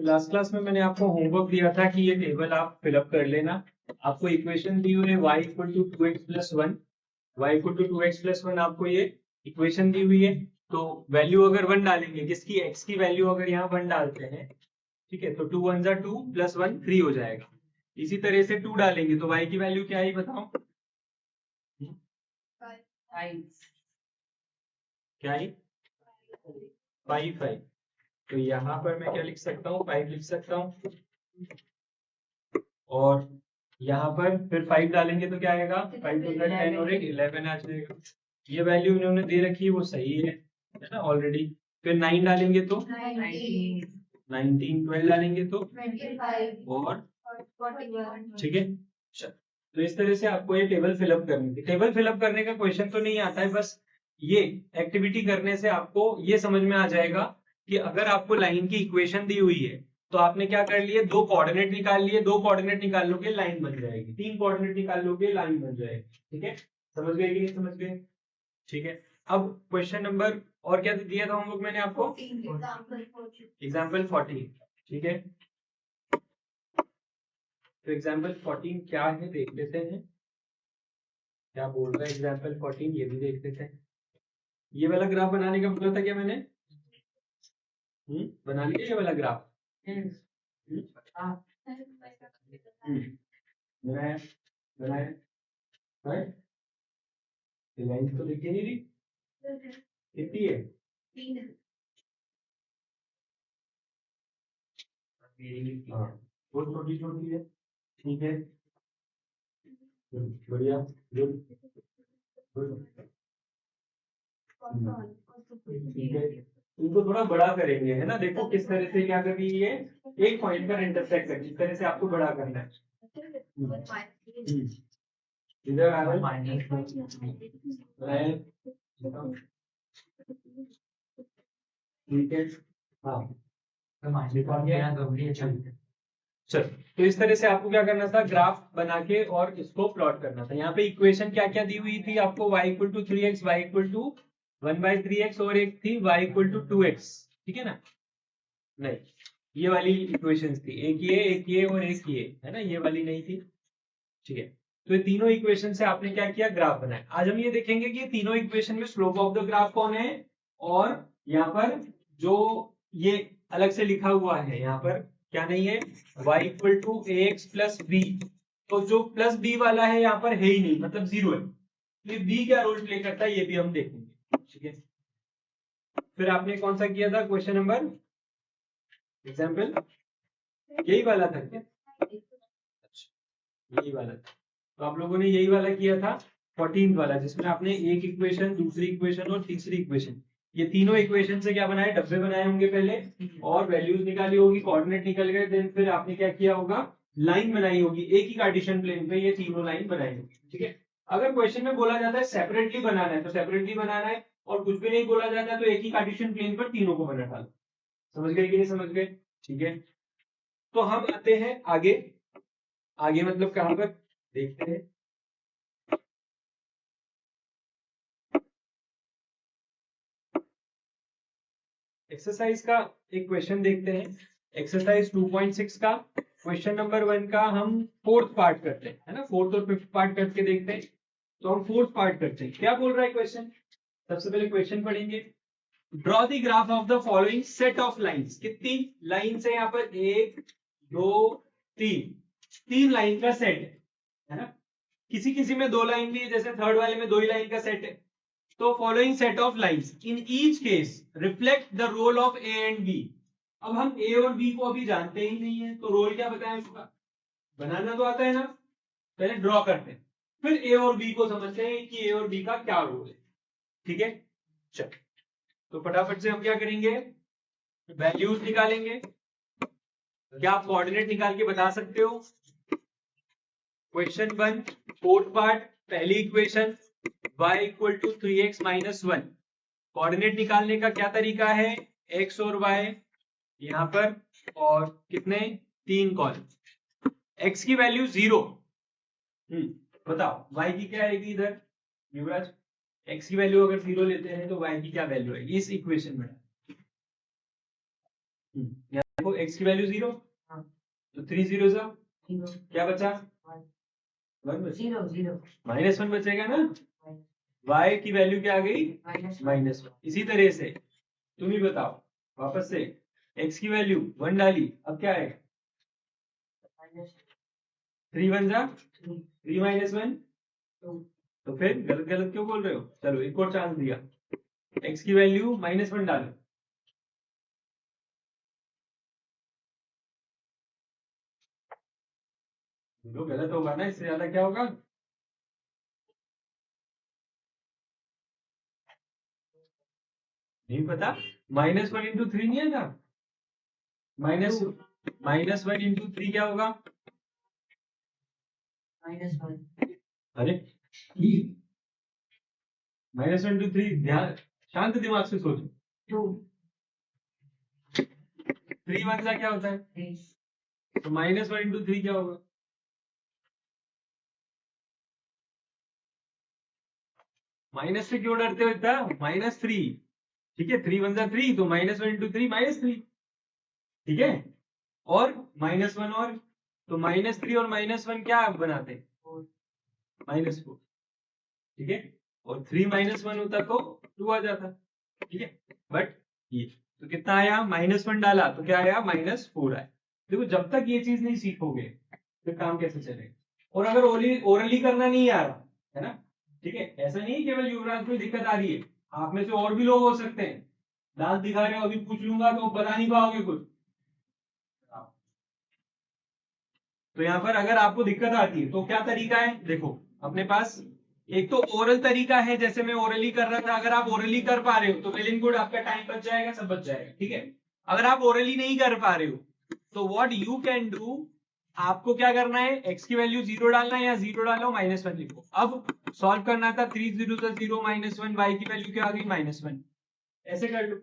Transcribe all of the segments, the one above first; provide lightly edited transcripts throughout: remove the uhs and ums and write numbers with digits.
Last class में मैंने आपको होमवर्क दिया था कि ये टेबल आप फिलअप कर लेना। आपको इक्वेशन दी हुई है y equal to 2x plus 1, y equal to 2x plus 1 आपको ये इक्वेशन दी हुई है। तो वैल्यू अगर 1 डालेंगे, किसकी, x की वैल्यू अगर यहाँ 1 डालते हैं, ठीक है, तो 2 1 जा 2 प्लस 1 3 हो जाएगा। इसी तरह से 2 डालेंगे तो y की वैल्यू क्या है बताओ, क्या है, 5 है। तो यहाँ पर मैं क्या लिख सकता हूँ, 5 लिख सकता हूँ, और यहाँ पर फिर 5 डालेंगे तो क्या आएगा, 5 टू 10 और 11 आ जाएगा। ये वैल्यू इन्होंने दे रखी है वो सही है ना ऑलरेडी। फिर 9 डालेंगे तो 19, 12 डालेंगे तो 25 और 41। ठीक है। तो इस तरह से आपको ये टेबल फिलअप करनी थी। टेबल फिलअप करने का क्वेश्चन तो नहीं आता है, बस ये एक्टिविटी करने से आपको ये समझ में आ जाएगा कि अगर आपको लाइन की इक्वेशन दी हुई है तो आपने क्या कर लिए, 2 कोऑर्डिनेट निकाल लिए, 2 कोऑर्डिनेट निकाल लोगे लाइन बन जाएगी, 3 कोऑर्डिनेट निकाल लोगे लाइन बन जाएगी। ठीक है, समझ गए कि नहीं समझ गए? ठीक है। अब क्वेश्चन नंबर और क्या दिया था होमवर्क मैंने आपको, एग्जाम्पल 14। ठीक है, तो एग्जाम्पल 14 क्या है देख लेते हैं, क्या बोल रहा है एग्जाम्पल 14 ये भी देख लेते हैं। ये वाला ग्राफ बनाने का बोला था क्या मैंने, बना लिया ये वाला ग्राफ, बनाया बनाया, राइट। लाइन तो लिखी नहीं रही, कितनी है, हाँ बहुत छोटी छोटी है। ठीक है, बढ़िया, गुड गुड। ठीक है, इनको थोड़ा बड़ा करेंगे, है ना। देखो किस तरह से क्या करेंगे, ये एक पॉइंट पर इंटरसेक्ट है, इस तरह से आपको बड़ा करना है। इधर आ रहा है, ठीक है, हाँ चल। तो इस तरह से आपको क्या करना था, ग्राफ बना के और इसको प्लॉट करना था। यहाँ पे इक्वेशन क्या क्या दी हुई थी आपको, y equal to 3x, y equal to 1/3x, और एक थी y इक्वल टू 2x। ठीक है ना, नहीं ये वाली इक्वेशंस थी, एक ये और एक ये, है ना, ये वाली नहीं थी। ठीक है, तो ये तीनों इक्वेशन से आपने क्या किया, ग्राफ बनाया। आज हम ये देखेंगे कि तीनों इक्वेशन में स्लोप ऑफ द ग्राफ कौन है, और यहाँ पर जो ये अलग से लिखा हुआ है यहाँ पर क्या नहीं है, y equal to ax plus B. तो जो प्लस बी वाला है यहाँ पर है ही नहीं, मतलब 0 है। तो बी क्या रोल प्ले करता है ये भी हम देखेंगे। ठीक है, फिर आपने कौन सा किया था क्वेश्चन नंबर, एग्जाम्पल यही वाला था क्या, यही वाला था। तो आप लोगों ने यही वाला किया था 14th वाला, जिसमें आपने एक इक्वेशन, दूसरी इक्वेशन और तीसरी इक्वेशन, ये तीनों इक्वेशन से क्या बनाए, डब्बे बनाए होंगे पहले, और वैल्यूज निकाली होगी, कोऑर्डिनेट निकल गए, देन फिर आपने क्या किया होगा, लाइन बनाई होगी, एक ही कार्टेशियन प्लेन पे ये तीनों लाइन बनाई होगी। ठीक है, अगर क्वेश्चन में बोला जाता है सेपरेटली बनाना है तो सेपरेटली बनाना है, और कुछ भी नहीं बोला जाता तो एक ही कार्टेशियन प्लेन पर तीनों को बना डालो। समझ गए कि नहीं समझ गए? ठीक है, तो हम आते हैं आगे। आगे मतलब कहां पर, देखते हैं। एक्सरसाइज का एक क्वेश्चन देखते हैं, एक्सरसाइज 2.6 का क्वेश्चन नंबर 1 का हम फोर्थ पार्ट करते हैं, है ना, फोर्थ और फिफ्थ पार्ट करके देखते हैं। तो हम फोर्थ पार्ट करते हैं, क्या बोल रहा है क्वेश्चन। सबसे पहले क्वेश्चन पढ़ेंगे, draw the graph of the following set of lines. कितनी लाइंस है यहाँ पर, 1 2 3, 3 लाइन का सेट है ना। किसी किसी में 2 लाइन भी है, जैसे थर्ड वाले में 2 ही लाइन का सेट है। तो following set of lines in each case reflect the role of A and B. अब हम ए और बी को अभी जानते ही नहीं है, तो रोल क्या बताएं उसका, बनाना तो आता है ना, पहले ड्रॉ करते हैं, फिर ए और बी को समझते हैं कि ए और बी का क्या रोल है। ठीक है, चल तो फटाफट से हम क्या करेंगे, वैल्यूज निकालेंगे। क्या आप कोऑर्डिनेट निकाल के बता सकते हो? क्वेश्चन 1 फोर्थ पार्ट, पहली equation y equal to 3x minus 1। Coordinate निकालने का क्या तरीका है, x और y यहां पर, और कितने, 3 कॉलम, x की वैल्यू 0। बताओ y की क्या आएगी इधर, युवराज, x की वैल्यू अगर 0 लेते हैं तो y की क्या वैल्यू है इस इक्वेशन में, देखो x की वैल्यू 0, हाँ। तो 3 0 जा, 0 क्या बचा? 1 1 बचा, 0 0 -1 बचेगा ना। y की वैल्यू क्या आ गई? -1। इसी तरह से तुम ही बताओ, वापस से x की वैल्यू 1 डाली, अब क्या है? 3 1 जा 3 -1, तो फिर गलत गलत क्यों बोल रहे हो? चलो एक और चांस दिया, x की वैल्यू -1 डालो, जो गलत होगा ना, इससे ज्यादा क्या होगा? नहीं पता? -1 इंटू 3 नहीं है था? -1 इंटू 3 क्या होगा? -1 अरे -1 इंटू 3, ध्यान शांत दिमाग से सोचो। 2 3 1 क्या होता है? 3 तो -1 इंटू 3 क्या होगा? माइनस से क्यों डरते हो इतना? -3, ठीक है। 3 1 3, तो -1 इंटू 3 -3, ठीक है। और -1 और, तो -3 और -1 क्या बनाते हैं? -4, ठीक है। और 3 -1 होता तो 2 आ जाता, ठीक है। बट ये तो कितना आया? -1 डाला तो क्या आया? -4 आया। देखो जब तक ये चीज नहीं सीखोगे फिर काम कैसे चलेगा। और अगर ओरली करना नहीं आ रहा है ना, ठीक है, ऐसा नहीं है केवल युवराज को दिक्कत आ रही है, आप में से और भी लोग हो सकते हैं। डांस दिखा रहे हो, अभी पूछ लूंगा तो बता नहीं पाओगे कुछ। तो यहाँ पर अगर आपको दिक्कत आती है तो क्या तरीका है? देखो अपने पास एक तो ओरल तरीका है, जैसे मैं ओरली कर रहा था। अगर आप ओरली कर पा रहे हो तो वेल एंड गुड, आपका टाइम बच जाएगा, सब बच जाएगा, ठीक है। अगर आप ओरली नहीं कर पा रहे हो तो व्हाट यू कैन डू, आपको क्या करना है? x की वैल्यू 0 डालना है, या 0 डालो -1 लिखो। अब सॉल्व करना था, 3 0 0 -1, y की वैल्यू क्या आ गई? -1, ऐसे कर लो।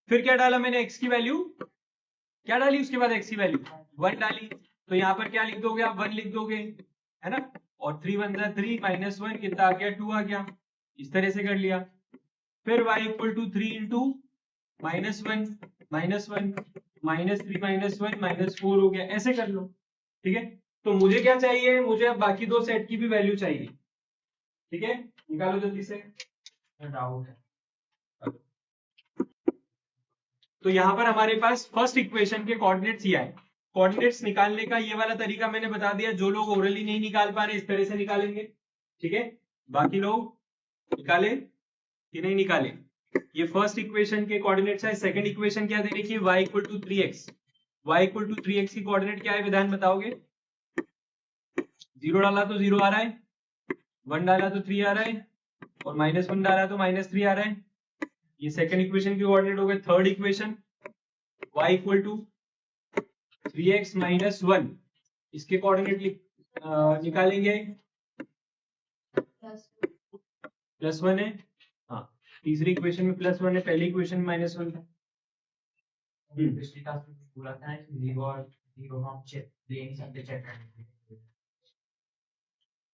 फिर क्या डाला मैंने? x की वैल्यू क्या डाली, उसके बाद x की वैल्यू 1 डाली, तो यहाँ पर क्या लिख दोगे आप? 1 लिख दोगे, है ना। और 3 1 3 -1 कितना आ गया? 2 आ गया। इस तरह से कर लिया। फिर y इक्वल टू 3 इंटू -1 -1 -3 -1 -4 हो गया, ऐसे कर लो, ठीक है। तो मुझे क्या चाहिए? मुझे अब बाकी दो सेट की भी वैल्यू चाहिए, ठीक है। निकालो जल्दी से। डाउट है। तो यहाँ पर हमारे पास फर्स्ट इक्वेशन के कोऑर्डिनेट्स ये आए। कोऑर्डिनेट्स निकालने का ये वाला तरीका मैंने बता दिया। जो लोग ओरली नहीं निकाल पा रहे इस तरह से निकालेंगे, ठीक है। बाकी लोग निकाले कि नहीं निकाले? ये फर्स्ट इक्वेशन के कोऑर्डिनेट्स है। सेकंड इक्वेशन क्या दे रखी है? y equal to 3x। y equal to 3x की कोऑर्डिनेट क्या है? विधान बताओगे। 0 डाला तो 0 आ रहा है, 1 डाला तो 3 आ रहा है, और -1 डाला तो -3 आ रहा है। ये सेकंड इक्वेशन की कोऑर्डिनेट हो गए। Third equation y equal to 3x - 1, इसके कोऑर्डिनेट निकालेंगे। +1 है, हाँ। तीसरी इक्वेशन में +1 है, पहली इक्वेशन में -1 था।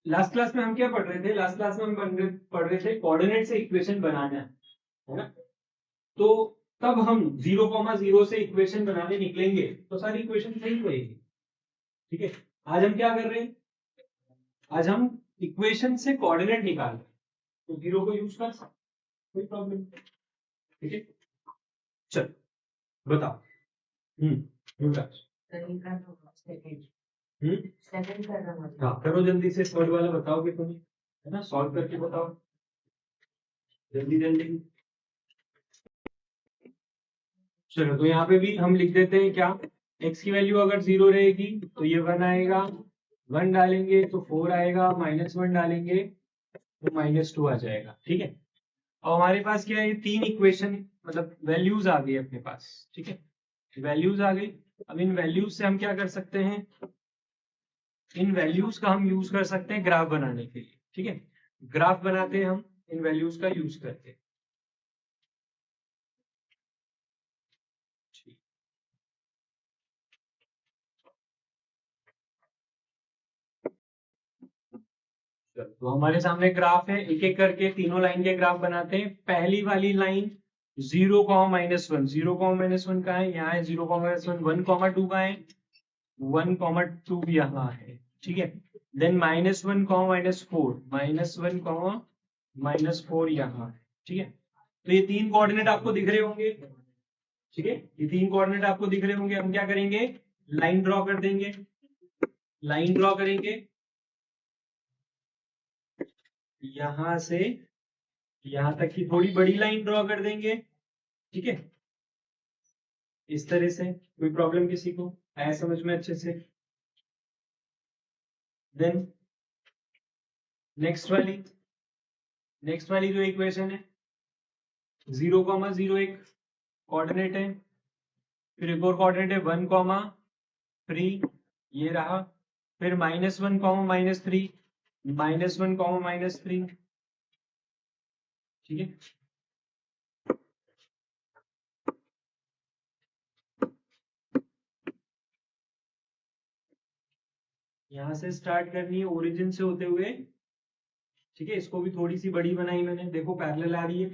लास्ट क्लास में हम क्या पढ़ रहे थे? लास्ट क्लास में हम पढ़ रहे थे कोऑर्डिनेट से इक्वेशन बनाना है ना। तो तब हम 0,0 से इक्वेशन बनाने निकलेंगे तो सारी इक्वेशन सही रहेगी, ठीक है। आज हम क्या कर रहे हैं? आज हम इक्वेशन से कोऑर्डिनेट निकाल रहे हैं, तो 0 को यूज कर सकते, कोई प्रॉब्लम, ठीक है। चलो बताओ। युवराज, हाँ करो जल्दी से। थर्ड वाला बताओगे तुम्हें, है ना, सॉल्व करके बताओ जल्दी जल्दी। चलो तो यहाँ पे भी हम लिख देते हैं क्या? x की वैल्यू अगर 0 रहेगी तो ये 1 आएगा, 1 डालेंगे तो 4 आएगा, -1 डालेंगे तो -2 आ जाएगा, ठीक है। और हमारे पास क्या है? ये तीन इक्वेशन मतलब वैल्यूज आ गई अपने पास, ठीक है। वैल्यूज आ गई। अब इन वैल्यूज से हम क्या कर सकते हैं? इन वैल्यूज का हम यूज कर सकते हैं ग्राफ बनाने के लिए, ठीक है। ग्राफ बनाते हैं हम इन वैल्यूज का यूज करते हैं। तो हमारे सामने ग्राफ है, एक एक करके तीनों लाइन के ग्राफ बनाते हैं। पहली वाली लाइन 0, -1, 0, -1 कहाँ है? यहाँ है 0, -1, 1, 2 कहाँ है? 1, 2 यहाँ है, ठीक है। देन -1, -4, -1, -4 यहाँ है, ठीक है। तो ये तीन कोऑर्डिनेट आपको दिख रहे होंगे, ठीक है। ये तीन कोऑर्डिनेट आपको दिख रहे होंगे। हम क्या करेंगे? लाइन ड्रॉ कर देंगे, लाइन ड्रॉ करेंगे यहां से यहां तक की थोड़ी बड़ी लाइन ड्रॉ कर देंगे, ठीक है। इस तरह से। कोई प्रॉब्लम किसी को आया समझ में अच्छे से? देन नेक्स्ट वाली जो इक्वेशन है 0, 0 एक कोऑर्डिनेट है, फिर एक और कोऑर्डिनेट है 1, 3, ये रहा। फिर -1, -3, -1, -3, ठीक है। यहां से स्टार्ट करनी है ओरिजिन से होते हुए, ठीक है। इसको भी थोड़ी सी बड़ी बनाई मैंने, देखो पैरेलल आ रही है।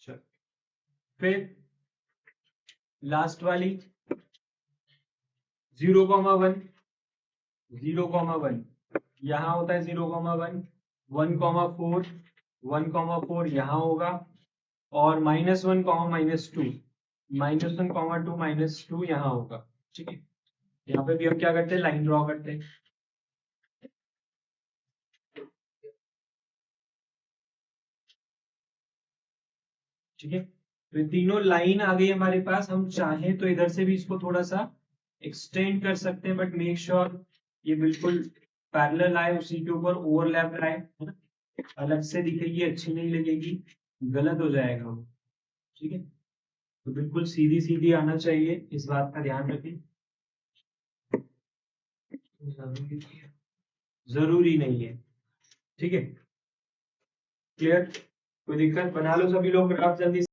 चलो फिर लास्ट वाली 0, 1, 0, 1 यहाँ होता है 0, 1, 1, 4, 1, 4 यहाँ होगा, और -1, -2, -2 यहाँ होगा, ठीक है। यहाँ पे भी हम क्या करते हैं? लाइन ड्रॉ करते हैं, ठीक है। तो ये तीनों लाइन आ गई हमारे पास। हम चाहें तो इधर से भी इसको थोड़ा सा एक्सटेंड कर सकते हैं, बट मेक श्योर ये बिल्कुल पैरेलल आए, उसी के ऊपर ओवरलैप आए, है ना। अलग से दिखेगी अच्छी नहीं लगेगी, गलत हो जाएगा वो, ठीक है। तो बिल्कुल सीधी सीधी आना चाहिए, इस बात का ध्यान रखें। जरूरी नहीं है, ठीक है। क्लियर? कोई दिक्कत? बना लो सभी लोग ग्राफ जल्दी से।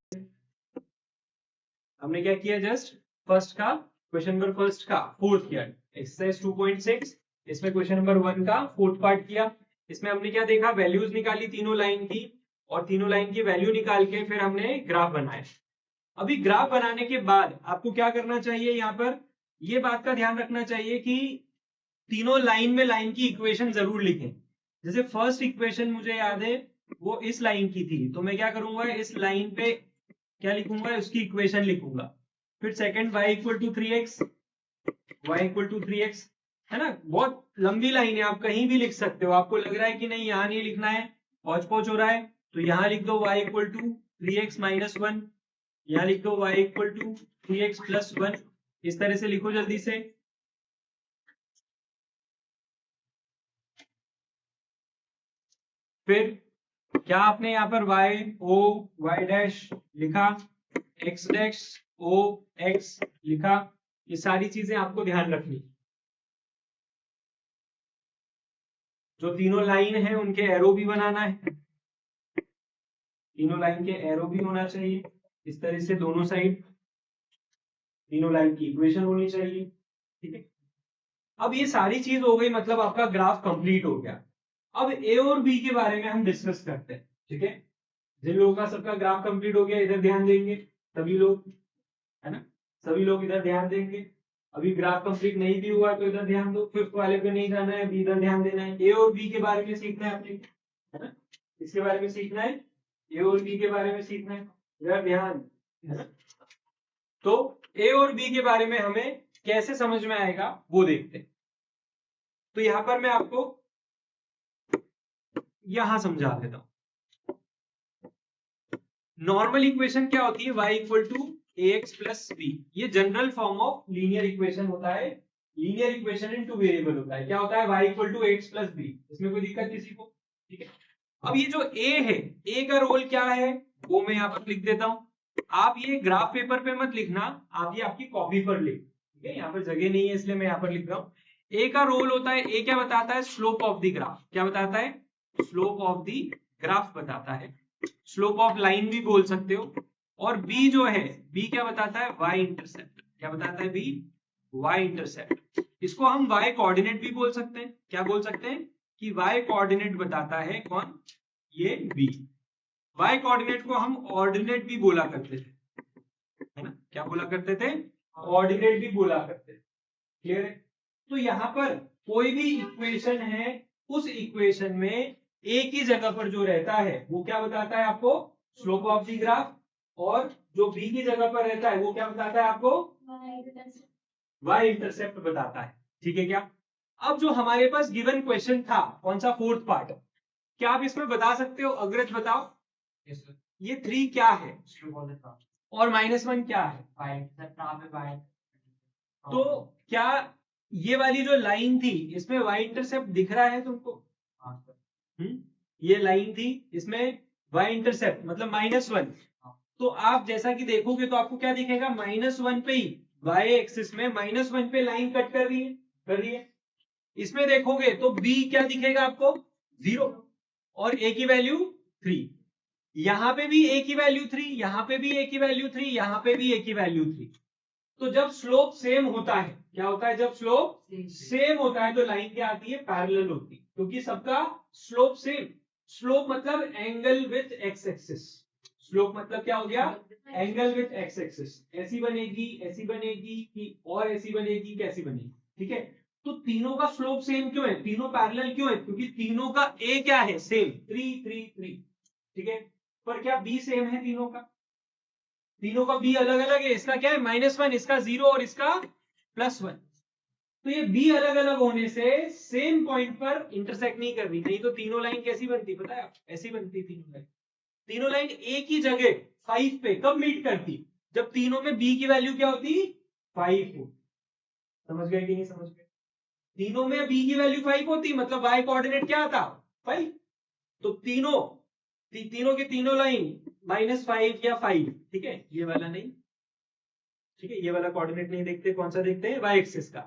हमने क्या किया? जस्ट फर्स्ट का क्वेश्चन नंबर फर्स्ट का फोर्थ किया, एक्सरसाइज 2.6। इसमें क्वेश्चन नंबर 1 का फोर्थ पार्ट किया। इसमें हमने क्या देखा? वैल्यूज निकाली तीनों लाइन की, और तीनों लाइन की वैल्यू निकाल के फिर हमने ग्राफ बनाया। अभी ग्राफ बनाने के बाद आपको क्या करना चाहिए? यहाँ पर ये बात का ध्यान रखना चाहिए कि तीनों लाइन में लाइन की इक्वेशन जरूर लिखें। जैसे फर्स्ट इक्वेशन मुझे याद है वो इस लाइन की थी, तो मैं क्या करूंगा? इस लाइन पे क्या लिखूंगा? उसकी इक्वेशन लिखूंगा। फिर second y equal to 3x, y equal to 3x, है ना। बहुत लंबी लाइन है, आप कहीं भी लिख सकते हो। आपको लग रहा है कि नहीं यहां नहीं लिखना है, पौच पौच हो रहा है, तो यहां लिख दो y equal to 3x minus 1, यहां लिख दो y equal to 3x plus 1। इस तरह से लिखो जल्दी से। फिर क्या आपने यहाँ पर y डैश लिखा, x डैश o x लिखा। ये सारी चीजें आपको ध्यान रखनी। जो तीनों लाइन है उनके एरो भी बनाना है, तीनों लाइन के एरो भी होना चाहिए इस तरह से दोनों साइड। तीनों लाइन की इक्वेशन होनी चाहिए, ठीक है। अब ये सारी चीज हो गई, मतलब आपका ग्राफ कंप्लीट हो गया। अब ए और बी के बारे में हम डिस्कस करते हैं, ठीक है। जिन लोगों का सबका ग्राफ कंप्लीट हो गया इधर ध्यान देंगे, सभी लोग, है ना। सभी लोग इधर ध्यान देंगे। अभी ग्राफ कंप्लीट नहीं भी हुआ तो इधर ध्यान दो, फिफ्थ वाले पे नहीं जाना है, अभी इधर ध्यान देना है। ए और बी के बारे में सीखना है आपने, है ना। इसके बारे में सीखना है, ए और बी के बारे में सीखना है, इधर ध्यान, है ना। तो ए और बी के बारे में हमें कैसे समझ में आएगा वो देखते हैं। तो यहां पर मैं आपको यहां समझा देता हूं। नॉर्मल इक्वेशन क्या होती है? y equal to ax plus B. ये general form of linear equation होता है। Linear equation in two variable होता है। क्या होता है? y equal to ax plus B. इसमें कोई दिक्कत किसी को? ठीक है। अब ये जो a है, a का रोल क्या है वो मैं यहाँ पर लिख देता हूं। आप ये ग्राफ पेपर पे मत लिखना, आप ये आपकी कॉपी पर लिख, ठीक है। यहाँ पर जगह नहीं है इसलिए मैं यहाँ पर लिख रहा हूं। a का रोल होता है, a क्या बताता है? Slope of the graph. क्या बताता है? स्लोप ऑफ द ग्राफ बताता है। स्लोप ऑफ लाइन भी बोल सकते हो। और बी जो है, बी क्या बताता है? Y intercept. क्या बताता है? B y intercept. इसको हम वाई कोऑर्डिनेट भी बोल सकते हैं। क्या बोल सकते हैं? कि वाई कोऑर्डिनेट बताता है कौन? ये बी। y कोऑर्डिनेट को हम ऑर्डिनेट भी बोला करते थे, है ना, क्या बोला करते थे, ऑर्डिनेट भी बोला करते थे। क्लियर है? तो यहां पर कोई भी इक्वेशन है, उस इक्वेशन में एक ही जगह पर जो रहता है वो क्या बताता है आपको, स्लोप ऑफ द ग्राफ, और जो बी की जगह पर रहता है वो क्या बताता है आपको, y इंटरसेप्ट बताता है। ठीक है क्या? अब जो हमारे पास गिवन क्वेश्चन था, कौन सा, फोर्थ पार्ट, क्या आप इसमें बता सकते हो, अग्रज बताओ, ये 3 क्या है और -1 क्या है? तो क्या ये वाली जो लाइन थी इसमें y इंटरसेप्ट दिख रहा है तुमको? ये लाइन थी, इसमें y इंटरसेप्ट मतलब -1। तो आप जैसा कि देखोगे तो आपको क्या दिखेगा, -1 पे ही y एक्सिस में -1 पे लाइन कट कर रही है। इसमें देखोगे तो b क्या दिखेगा आपको, 0, और a की वैल्यू 3, यहां पे भी a की वैल्यू 3, यहां पे भी a की वैल्यू 3, यहां पे भी a की वैल्यू 3। तो जब स्लोप सेम होता है, क्या होता है, जब स्लोप सेम होता है तो लाइन क्या आती है, पैरेलल होती है, क्योंकि सबका स्लोप सेम। स्लोप मतलब angle with x axis, slope मतलब क्या हो गया, एंगल विथ एक्स एक्सिस। ऐसी बनेगी, ऐसी बनेगी कि और ऐसी बनेगी, कैसी बनेगी? ठीक है, तो तीनों का स्लोप सेम क्यों है, तीनों पैरेलल क्यों है, क्योंकि तीनों का ए क्या है, सेम, 3 3 3। ठीक है, पर क्या बी सेम है तीनों का? तीनों का बी अलग अलग है, इसका क्या है -1, इसका 0 और इसका +1। तो ये बी अलग अलग होने से सेम पॉइंट पर इंटरसेक्ट नहीं कर रही, नहीं तो तीनों लाइन कैसी बनती पता है, ऐसी बनती तीनों लाइन एक ही जगह 5 पे कब मीट करती, जब तीनों में बी की वैल्यू क्या होती, 5 हो। समझ गए कि नहीं समझ गए? तीनों में बी की वैल्यू 5 होती, मतलब y कोऑर्डिनेट क्या आता, 5। तो तीनों के तीनों लाइन -5 या 5। ठीक है, ये वाला नहीं, ठीक है, ये वाला कोऑर्डिनेट नहीं देखते, कौन सा देखते हैं, y एक्सिस का।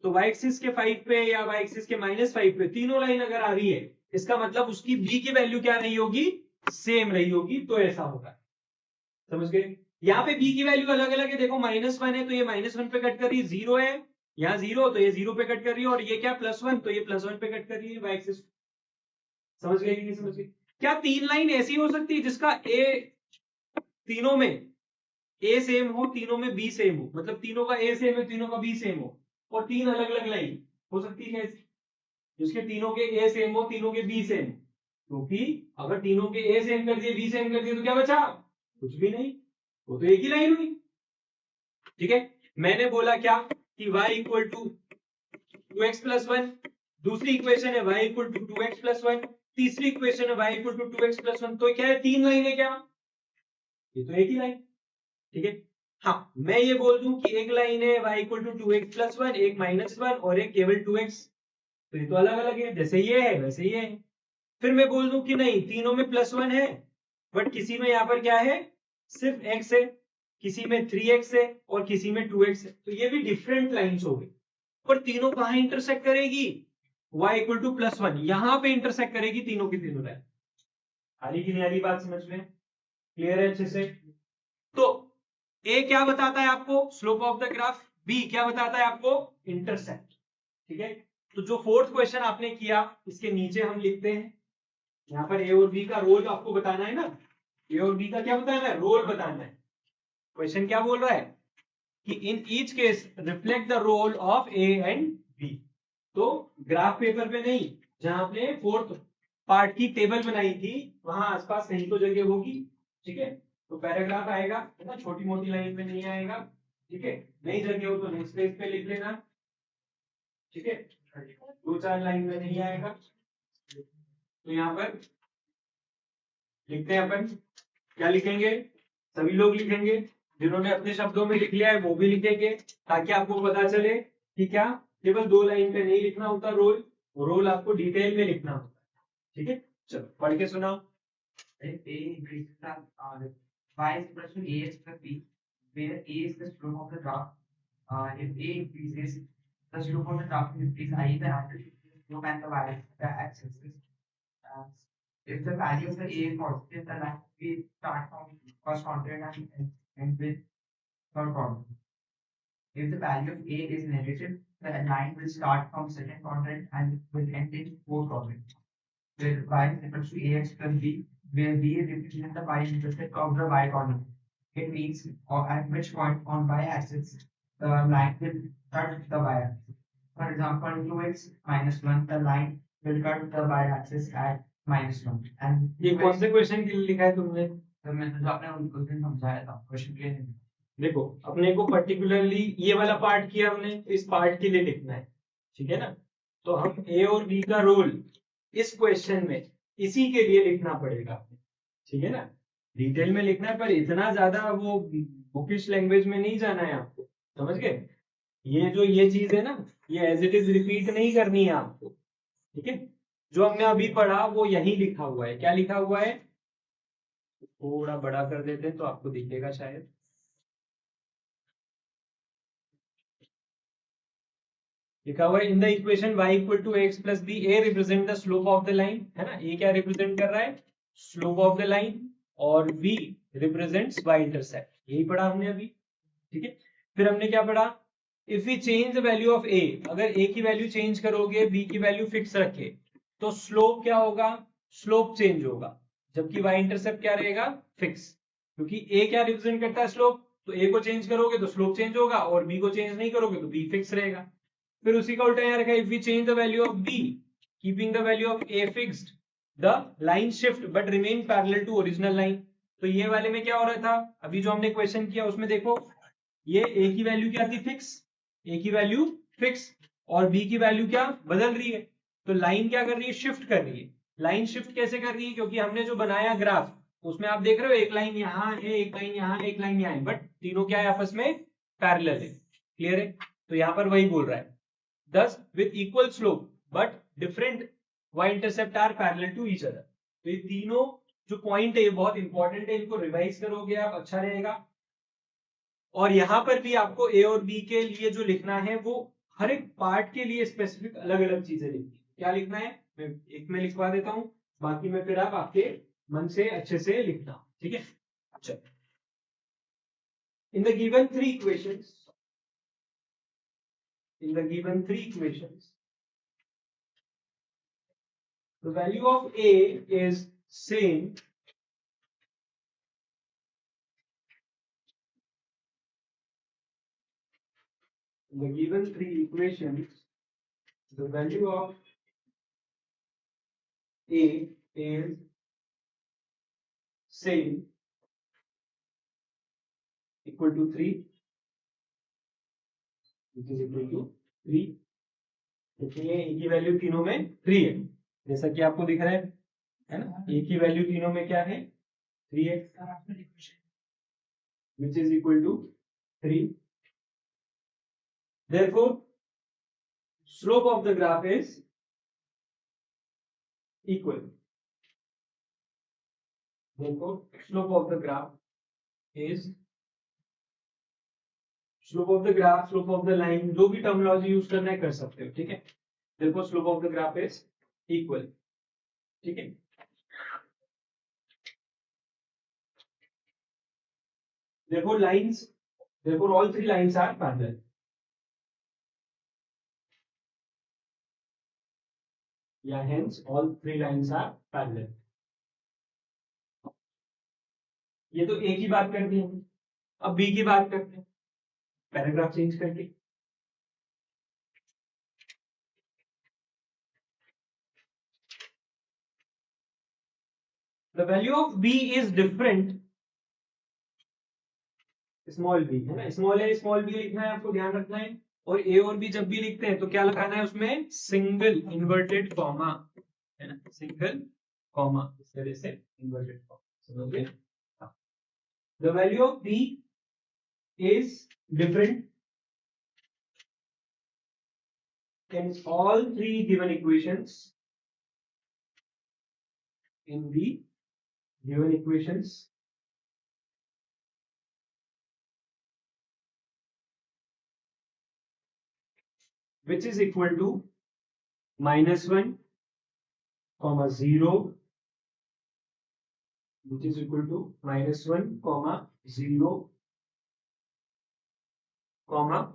तो y एक्सिस के 5 पे या y एक्सिस के -5 पे तीनों लाइन अगर आ रही है, इसका मतलब उसकी b की वैल्यू क्या रही होगी, सेम रही होगी, तो ऐसा होगा। समझ गए? यहाँ पे b की वैल्यू अलग अलग है, देखो -1 है तो ये -1 पे कट कर रही है, 0 है यहाँ 0 तो ये 0 पे कट कर रही है, और ये क्या +1 तो ये +1 पे कट कर रही है y एक्सिस। समझ गए कि नहीं समझ गए? क्या 3 लाइन ऐसी हो सकती है जिसका a तीनों में ए सेम हो, तीनों में बी सेम हो, मतलब तीनों का ए सेम है, तीनों का बी सेम हो, और 3 अलग अलग लाइन हो सकती है ऐसी जिसके तीनों के ए सेम हो, तीनों के बी सेम? क्योंकि अगर तीनों के ए सेम कर दिए, बी सेम कर दिए, तो क्या बचा, कुछ भी नहीं, वो तो एक ही लाइन हुई। ठीक है, मैंने बोला क्या कि y इक्वल टू 2x + 1, दूसरी इक्वेशन है y इक्वल टू 2x + 1, तीसरी इक्वेशन है y इक्वल टू 2x + 1। तो क्या है, 3 लाइन है क्या, ये तो एक ही लाइन। ठीक है, हाँ, मैं ये बोल दूं कि एक लाइन है y इक्वल टू 2x + 1, एक -1 और एक केवल 2x, तो ये तो अलग अलग है, जैसे ये है वैसे ये है। फिर मैं बोल दूं कि नहीं, तीनों में +1 है, बट किसी में यहाँ पर क्या है, सिर्फ x है, किसी में 3x है और किसी में 2x है, तो ये भी डिफरेंट लाइंस हो गई, पर तीनों कहां इंटरसेक्ट करेगी, y इक्वल टू +1 यहां पे इंटरसेक्ट करेगी तीनों की तीनों लाइन। हाली की नहीं बात समझ में, क्लियर है अच्छे से? तो ए क्या बताता है आपको, slope of the graph, b क्या बताता है आपको, इंटरसेप्ट। ठीक है, तो जो फोर्थ क्वेश्चन आपने किया इसके नीचे हम लिखते हैं, यहां पर ए और बी का रोल आपको बताना है ना, ए और बी का क्या बताना है, रोल बताना है। क्वेश्चन क्या बोल रहा है कि in each case reflect the role of A and b. तो ग्राफ पेपर पे नहीं, जहां आपने फोर्थ पार्ट की टेबल बनाई थी वहां आसपास कहीं तो जगह होगी। ठीक है, तो पैराग्राफ आएगा, है ना, छोटी मोटी लाइन में नहीं आएगा। ठीक है, नई जगह हो तो नेक्स्ट पेज पे लिख लेना। ठीक है, 2-4 लाइन में नहीं आएगा, तो यहाँ पर लिखते हैं अपन, क्या लिखेंगे, सभी लोग लिखेंगे, जिन्होंने अपने शब्दों में लिख लिया है वो भी लिखेंगे, ताकि आपको पता चले कि क्या केवल 2 लाइन पे नहीं लिखना होता रोल, रोल आपको डिटेल में लिखना होता है। ठीक है, चलो पढ़ के सुनाओ। If A increases the y is equal to ax plus b, where a is the slope of the graph. If A increases, the slope of the graph will increase I the amplitude of the slope and the y the x-axis. If the value of the A is positive, the line will start from first quadrant and end with third quadrant. If the value of A is negative, the line will start from second quadrant and will end in fourth quadrant. Where y is equal to ax plus b, where B represents the y-intercept of the y-coordinate. It means at which point on y-axis the line will cut the y-axis. For example, 2x minus 1, the line will cut the y-axis at -1. And ये कौन से question के लिए लिखा है तुमने? तो मैंने जो आपने उस दिन समझाया था क्वेश्चन के लिए। देखो अपने को पर्टिकुलरली ये वाला पार्ट किया हमने, इस पार्ट के लिए लिखना है, ठीक है ना। तो हम ए और बी का रोल इस क्वेश्चन में इसी के लिए लिखना पड़ेगा, ठीक है ना। डिटेल में लिखना है पर इतना ज्यादा वो बुकिश लैंग्वेज में नहीं जाना है आपको, समझ गए। ये चीज है ना, ये एज इट इज रिपीट नहीं करनी है आपको, ठीक है। जो हमने अभी पढ़ा वो यही लिखा हुआ है। क्या लिखा हुआ है? थोड़ा बड़ा कर देते हैं तो आपको दिखेगा शायद। लिखा हुआ है in the equation y equal to x plus b a represent the slope of the line, है ना। ए क्या रिप्रेजेंट कर रहा है? स्लोप ऑफ द लाइन, और b रिप्रेजेंट्स y इंटरसेप्ट। यही पढ़ा हमने अभी, ठीक है। फिर हमने क्या पढ़ा? If we change the value of a, अगर a की वैल्यू चेंज करोगे b की वैल्यू फिक्स रखे तो स्लोप क्या होगा? स्लोप चेंज होगा, जबकि y इंटरसेप्ट क्या रहेगा? फिक्स। क्योंकि a क्या रिप्रेजेंट करता है? स्लोप। तो a को चेंज करोगे तो स्लोप चेंज होगा, और b को चेंज नहीं करोगे तो b फिक्स रहेगा। फिर उसी का उल्टा यहाँ रखा, if we change the value of b keeping the value of a fixed the line shift but remain parallel to original line. तो ये वाले में क्या हो रहा था? अभी जो हमने क्वेश्चन किया उसमें देखो, ये a की वैल्यू क्या थी? फिक्स। a की वैल्यू फिक्स और b की वैल्यू क्या बदल रही है। तो लाइन क्या कर रही है? शिफ्ट कर रही है। लाइन शिफ्ट कैसे कर रही है? क्योंकि हमने जो बनाया ग्राफ उसमें आप देख रहे हो एक लाइन यहाँ है, एक लाइन यहाँ, एक लाइन यहाँ है, बट तीनों क्या है? आपस में पैरेलल है। क्लियर है? तो यहां पर वही बोल रहा है, thus with equal slope but different y-intercept are parallel to each other। तो ये तीनों जो पॉइंट है ये बहुत इंपॉर्टेंट है, इनको रिवाइज करोगे आप अच्छा रहेगा। और यहां पर भी आपको ए और बी के लिए जो लिखना है वो हर एक पार्ट के लिए स्पेसिफिक अलग अलग चीजें लिखनी। क्या लिखना है मैं एक में लिखवा देता हूं, बाकी में फिर आप आपके मन से अच्छे से लिखना, ठीक है। अच्छा, in the given three equations, in the given three equations, the value of a is same in the given three equations, the value of a is same equal to 3, which is equal to 3। देखिए a की value तीनों में 3 है, जैसा कि आपको दिख रहा है ना। a की वैल्यू तीनों में क्या है? 3 है, which is equal to 3। Therefore, slope of the graph is equal। Therefore, slope of the graph is, slope of the graph, slope of the line, जो भी टर्मिनोलॉजी यूज करना है कर सकते हो, ठीक है। देखो slope of the graph is equal, ठीक है। देखो लाइंस, देखो all three lines are parallel, या hence all three lines are parallel. ये तो ए की बात कर दी हमने, अब बी की बात करते हैं पैराग्राफ चेंज करके। The value of b is different, small b है ना, स्मॉल है स्मॉल बी लिखना है, आपको ध्यान रखना है। और ए और बी जब भी लिखते हैं तो क्या लगाना है उसमें? सिंगल इन्वर्टेड कॉमा, है ना, सिंगल कॉमा, इस तरह से इन्वर्टेड कॉमा, समझ गए। The value of b is different in all three given equations, in the given equations, which is equal to -1, 0, which is equal to -1, 0, -1।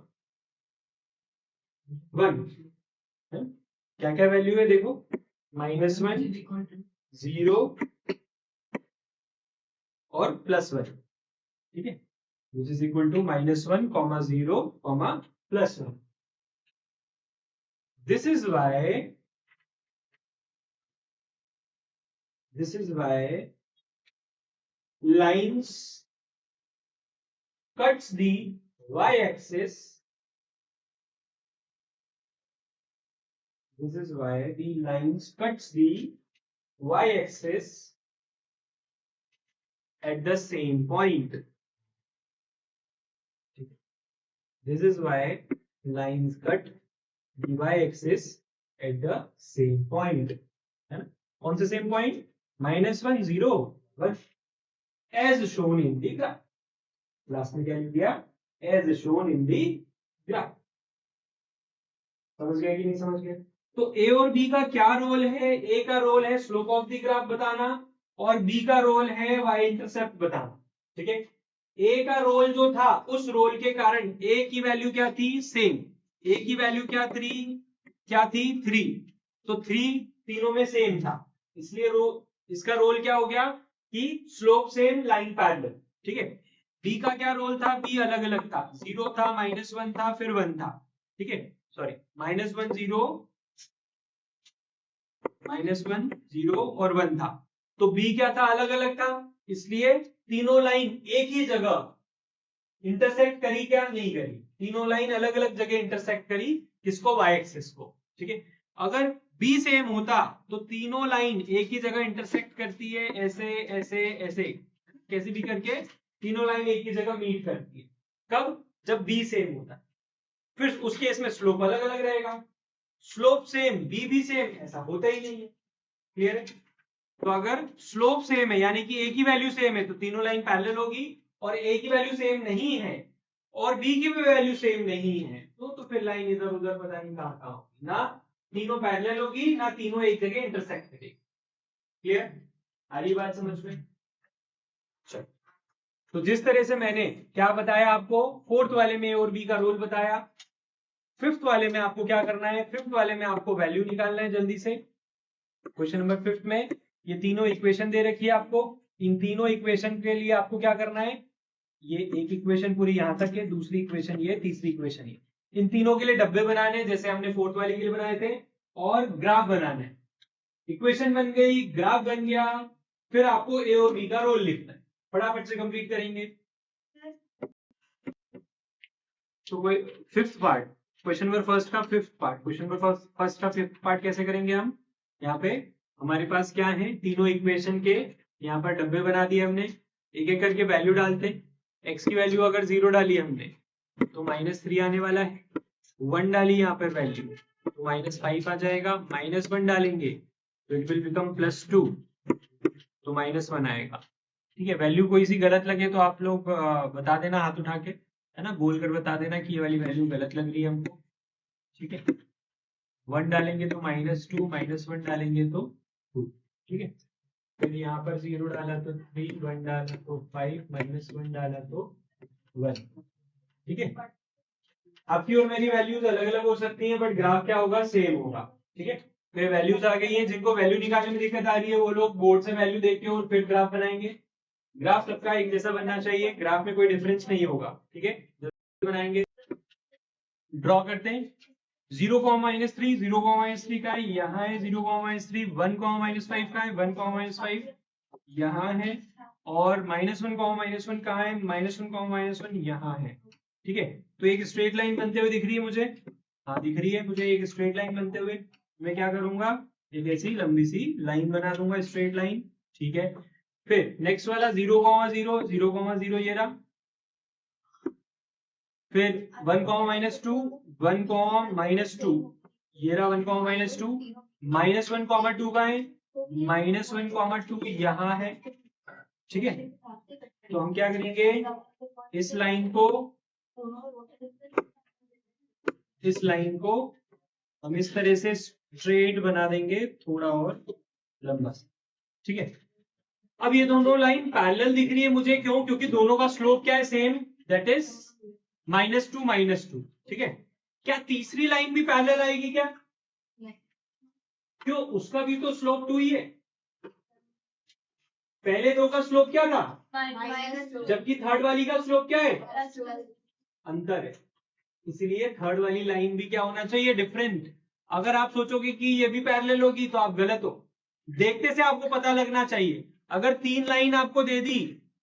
क्या क्या वैल्यू है देखो, -1, 0, और +1, ठीक है, which is equal to -1, 0, +1. This is why lines cuts the y-axis. This is why the lines cuts the y-axis at the same point. This is why lines cut the y-axis at the same point. है ना? कौन से same point? -1, 0, 1, as shown in the graph. Last में क्या लिख दिया? As shown in the graph. समझ गया कि नहीं समझ गया? तो ए और बी का क्या रोल है? ए का रोल है स्लोप ऑफ द ग्राफ बताना और बी का रोल है वाई इंटरसेप्ट बताना. ठीक है, ए का रोल जो था उस रोल के कारण ए की वैल्यू क्या थी? सेम. ए की वैल्यू क्या थी? 3. तो 3 तीनों में सेम था, इसलिए इसका रोल क्या हो गया कि स्लोप सेम, लाइन पैरेलल. ठीक है, बी का क्या रोल था? बी अलग अलग था. 0 था, -1 था, फिर 1 था. ठीक है, सॉरी, -1, 0 और 1 था. तो बी क्या था? अलग अलग था, इसलिए तीनों लाइन एक ही जगह इंटरसेक्ट करी क्या? नहीं करी. तीनों लाइन अलग अलग जगह इंटरसेक्ट करी. किसको? वाई एक्सिस को. ठीक है, अगर बी सेम होता तो तीनों लाइन एक ही जगह इंटरसेक्ट करती है, ऐसे ऐसे ऐसे, कैसे भी करके तीनों लाइन एक ही जगह मीट करती है. कब? जब बी सेम होता है. फिर उस केस में स्लोप अलग अलग रहेगा. स्लोप सेम, बी भी सेम, ऐसा होता ही नहीं है. क्लियर है? तो अगर स्लोप सेम है यानी कि ए की वैल्यू सेम है तो तीनों लाइन पैरेलल होगी, और ए की वैल्यू सेम नहीं है और बी की भी वैल्यू सेम नहीं है तो फिर लाइन इधर उधर पता नहीं कहां कहां होगी. ना तीनों पैरेलल होगी, ना तीनों एक जगह इंटरसेक्ट करेगी. क्लियर? आ रही बात समझ में? चलो, तो जिस तरह से मैंने क्या बताया आपको, फोर्थ वाले में ए और बी का रोल बताया, फिफ्थ वाले में आपको क्या करना है? फिफ्थ वाले में आपको वैल्यू निकालना है जल्दी से. क्वेश्चन नंबर 5 में ये तीनों इक्वेशन दे रखी है आपको. इन तीनों इक्वेशन के लिए आपको क्या करना है? ये एक इक्वेशन पूरी यहां तक है, दूसरी इक्वेशन ये, तीसरी इक्वेशन ये. इन तीनों के लिए डब्बे बनाने जैसे हमने फोर्थ वाले के लिए बनाए थे, और ग्राफ बनाना है. इक्वेशन बन गई, ग्राफ बन गया, फिर आपको ए और बी का रोल लिखना है. फटाफट से कंप्लीट करेंगे. तो कोई fifth part, question number first का fifth part, question number first का फिफ्थ पार्ट कैसे करेंगे हम? यहाँ पे हमारे पास क्या है? तीनों इक्वेशन के यहाँ पर डब्बे बना दिए हमने. एक एक करके वैल्यू डालते हैं. एक्स की वैल्यू अगर 0 डाली हमने तो -3 आने वाला है. 1 डाली यहाँ पर वैल्यू तो -5 आ जाएगा. -1 डालेंगे तो इट विल बिकम +2 तो -1 आएगा. ठीक है, वैल्यू कोई सी गलत लगे तो आप लोग बता देना हाथ उठा के, है ना, बोल कर बता देना कि ये वाली वैल्यू गलत लग रही है हमको. ठीक है, 1 डालेंगे तो -2, -1 डालेंगे तो 2. ठीक है, फिर यहाँ पर 0 डाला तो 3, 1 डाला तो 5, -1 डाला तो 1. ठीक है, आपकी और मेरी वैल्यूज अलग अलग हो सकती हैं बट ग्राफ क्या होगा? सेम होगा. ठीक है, फिर वैल्यूज आ गई हैं. जिनको वैल्यू निकालने में दिक्कत आ रही है वो लोग बोर्ड से वैल्यू देख के और फिर ग्राफ बनाएंगे. ग्राफ सबका एक जैसा बनना चाहिए, ग्राफ में कोई डिफरेंस नहीं होगा. ठीक है, बनाएंगे, ड्रॉ करते हैं. 0, -3, 0, -3 का है, यहाँ है 0, -3, 1, -5 का है, 1, -5 यहाँ है, और -1, -1 कहाँ है? -1, -1 यहाँ है. ठीक है, तो एक स्ट्रेट लाइन बनते हुए दिख रही है मुझे. हाँ दिख रही है मुझे एक स्ट्रेट लाइन बनते हुए. मैं क्या करूंगा? एक ऐसी लंबी सी लाइन बना दूंगा, स्ट्रेट लाइन. ठीक है, फिर नेक्स्ट वाला 0, 0, 0, 0 ये रहा. फिर 1, -2, 1, -2 ये रहा. 1, -2, -1, -2 का है, -1, -2 यहाँ है. ठीक है, तो हम क्या करेंगे? इस लाइन को हम इस तरह से स्ट्रेट बना देंगे, थोड़ा और लंबा सा. ठीक है, अब ये दोनों लाइन पैरेलल दिख रही है मुझे. क्यों? क्योंकि दोनों का स्लोप क्या है? Same, that is -2, -2. ठीक है, क्या तीसरी लाइन भी पैरेलल आएगी क्या? क्यों? उसका भी तो स्लोप 2 ही है. पहले दो का स्लोप क्या था, माइनस जबकि थर्ड वाली का स्लोप क्या है, प्लस अंतर है। इसलिए थर्ड वाली लाइन भी क्या होना चाहिए, डिफरेंट। अगर आप सोचोगे कि ये भी पैरेलल होगी तो आप गलत हो। देखते से आपको पता लगना चाहिए। अगर तीन लाइन आपको दे दी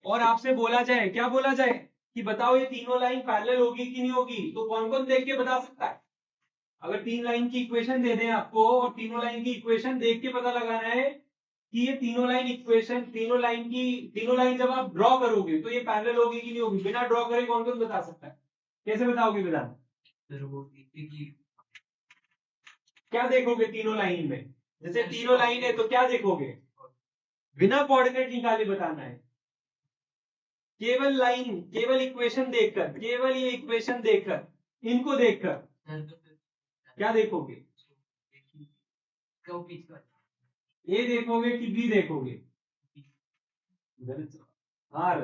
और आपसे बोला जाए, क्या बोला जाए कि बताओ ये तीनों लाइन पैरेलल होगी कि नहीं होगी, तो कौन कौन देख के बता सकता है। अगर तीन लाइन की इक्वेशन दे दें आपको और तीनों लाइन की इक्वेशन देख के पता लगाना है कि ये तीनों लाइन इक्वेशन, तीनों लाइन जब आप ड्रॉ करोगे तो ये पैरेलल होगी कि नहीं होगी, बिना ड्रॉ करे कौन कौन बता सकता है, कैसे बताओगे विधान। क्या देखोगे तीनों लाइन में, जैसे तीनों लाइन है तो क्या देखोगे, बिना कोऑर्डिनेट निकाले बताना है। केवल लाइन, केवल इक्वेशन देखकर, केवल ये इक्वेशन देखकर, इनको देखकर क्या देखोगे, ए देखोगे कि बी देखोगे। हाँ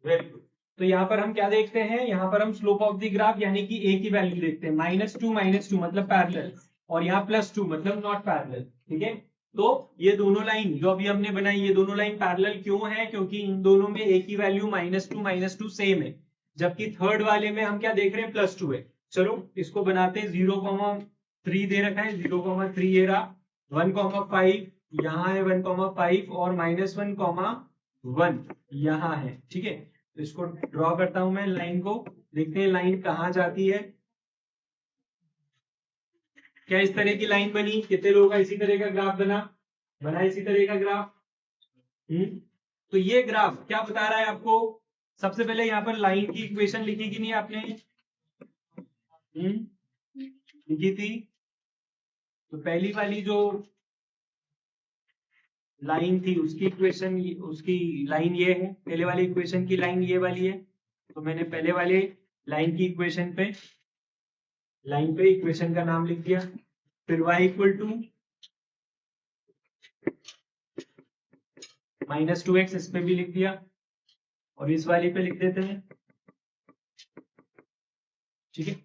वेरी गुड। तो यहाँ पर हम क्या देखते हैं, यहाँ पर हम स्लोप ऑफ द ग्राफ यानी कि ए की वैल्यू देखते हैं, -2 मतलब पैरेलल, और यहाँ +2 मतलब नॉट पैरेलल। ठीक है, तो ये दोनों लाइन जो अभी हमने बनाई, ये दोनों लाइन पैरेलल क्यों है, क्योंकि इन दोनों में ए की वैल्यू -2 सेम है, जबकि थर्ड वाले में हम क्या देख रहे हैं, +2 है। चलो इसको बनाते हैं, 0,3 दे रखा है, 0,3 ये रहा, 1,5 यहाँ है, 1,5 और -1,1 यहाँ है। ठीक है, तो इसको ड्रॉ करता हूं मैं लाइन को, देखते हैं लाइन कहां जाती है। क्या इस तरह की लाइन बनी, कितने लोगों का इसी तरह का ग्राफ बना इसी तरह का ग्राफ। तो ये ग्राफ क्या बता रहा है आपको, सबसे पहले यहाँ पर लाइन की इक्वेशन लिखी कि नहीं आपने, लिखी थी। तो पहली वाली जो लाइन थी उसकी इक्वेशन, उसकी लाइन ये है, पहले वाली इक्वेशन की लाइन ये वाली है। तो मैंने पहले वाले लाइन की इक्वेशन पे इक्वेशन का नाम लिख दिया, फिर y इक्वल टू -2x इस पे भी लिख दिया, और इस वाली पे लिख देते हैं। ठीक है,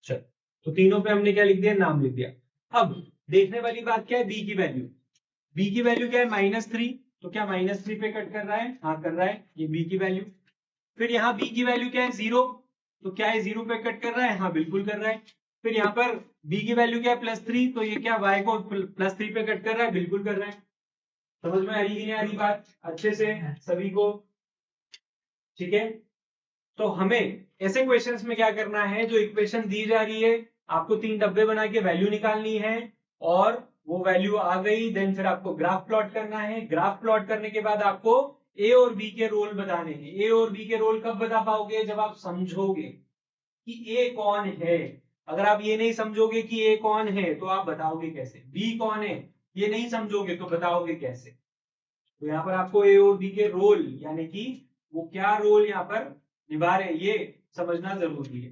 चल तो तीनों पे हमने क्या लिख दिया, नाम लिख दिया। अब देखने वाली बात क्या है, b की वैल्यू क्या है, -3। तो क्या -3 पे कट कर रहा है, हाँ कर रहा है, ये b की वैल्यू। फिर यहाँ b की वैल्यू क्या है, 0। तो क्या है, 0 पे कट कर रहा है, हाँ बिल्कुल कर रहा है। फिर यहाँ पर b की वैल्यू क्या है, +3। तो ये क्या y को +3 पे कट कर रहा है, बिल्कुल कर रहा है। समझ में आ रही कि नहीं आ रही बात अच्छे से सभी को। ठीक है, तो हमें ऐसे क्वेश्चंस में क्या करना है, जो इक्वेशन दी जा रही है आपको 3 डब्बे बना के वैल्यू निकालनी है, और वो वैल्यू आ गई, देन फिर आपको ग्राफ प्लॉट करना है। ग्राफ प्लॉट करने के बाद आपको ए और बी के रोल बताने हैं। ए और बी के रोल कब बता पाओगे, जब आप समझोगे कि ए कौन है। अगर आप ये नहीं समझोगे कि ए कौन है तो आप बताओगे कैसे, बी कौन है ये नहीं समझोगे तो बताओगे कैसे। तो यहाँ पर आपको ए और बी के रोल यानी कि वो क्या रोल यहाँ पर निभा रहे ये समझना जरूरी है।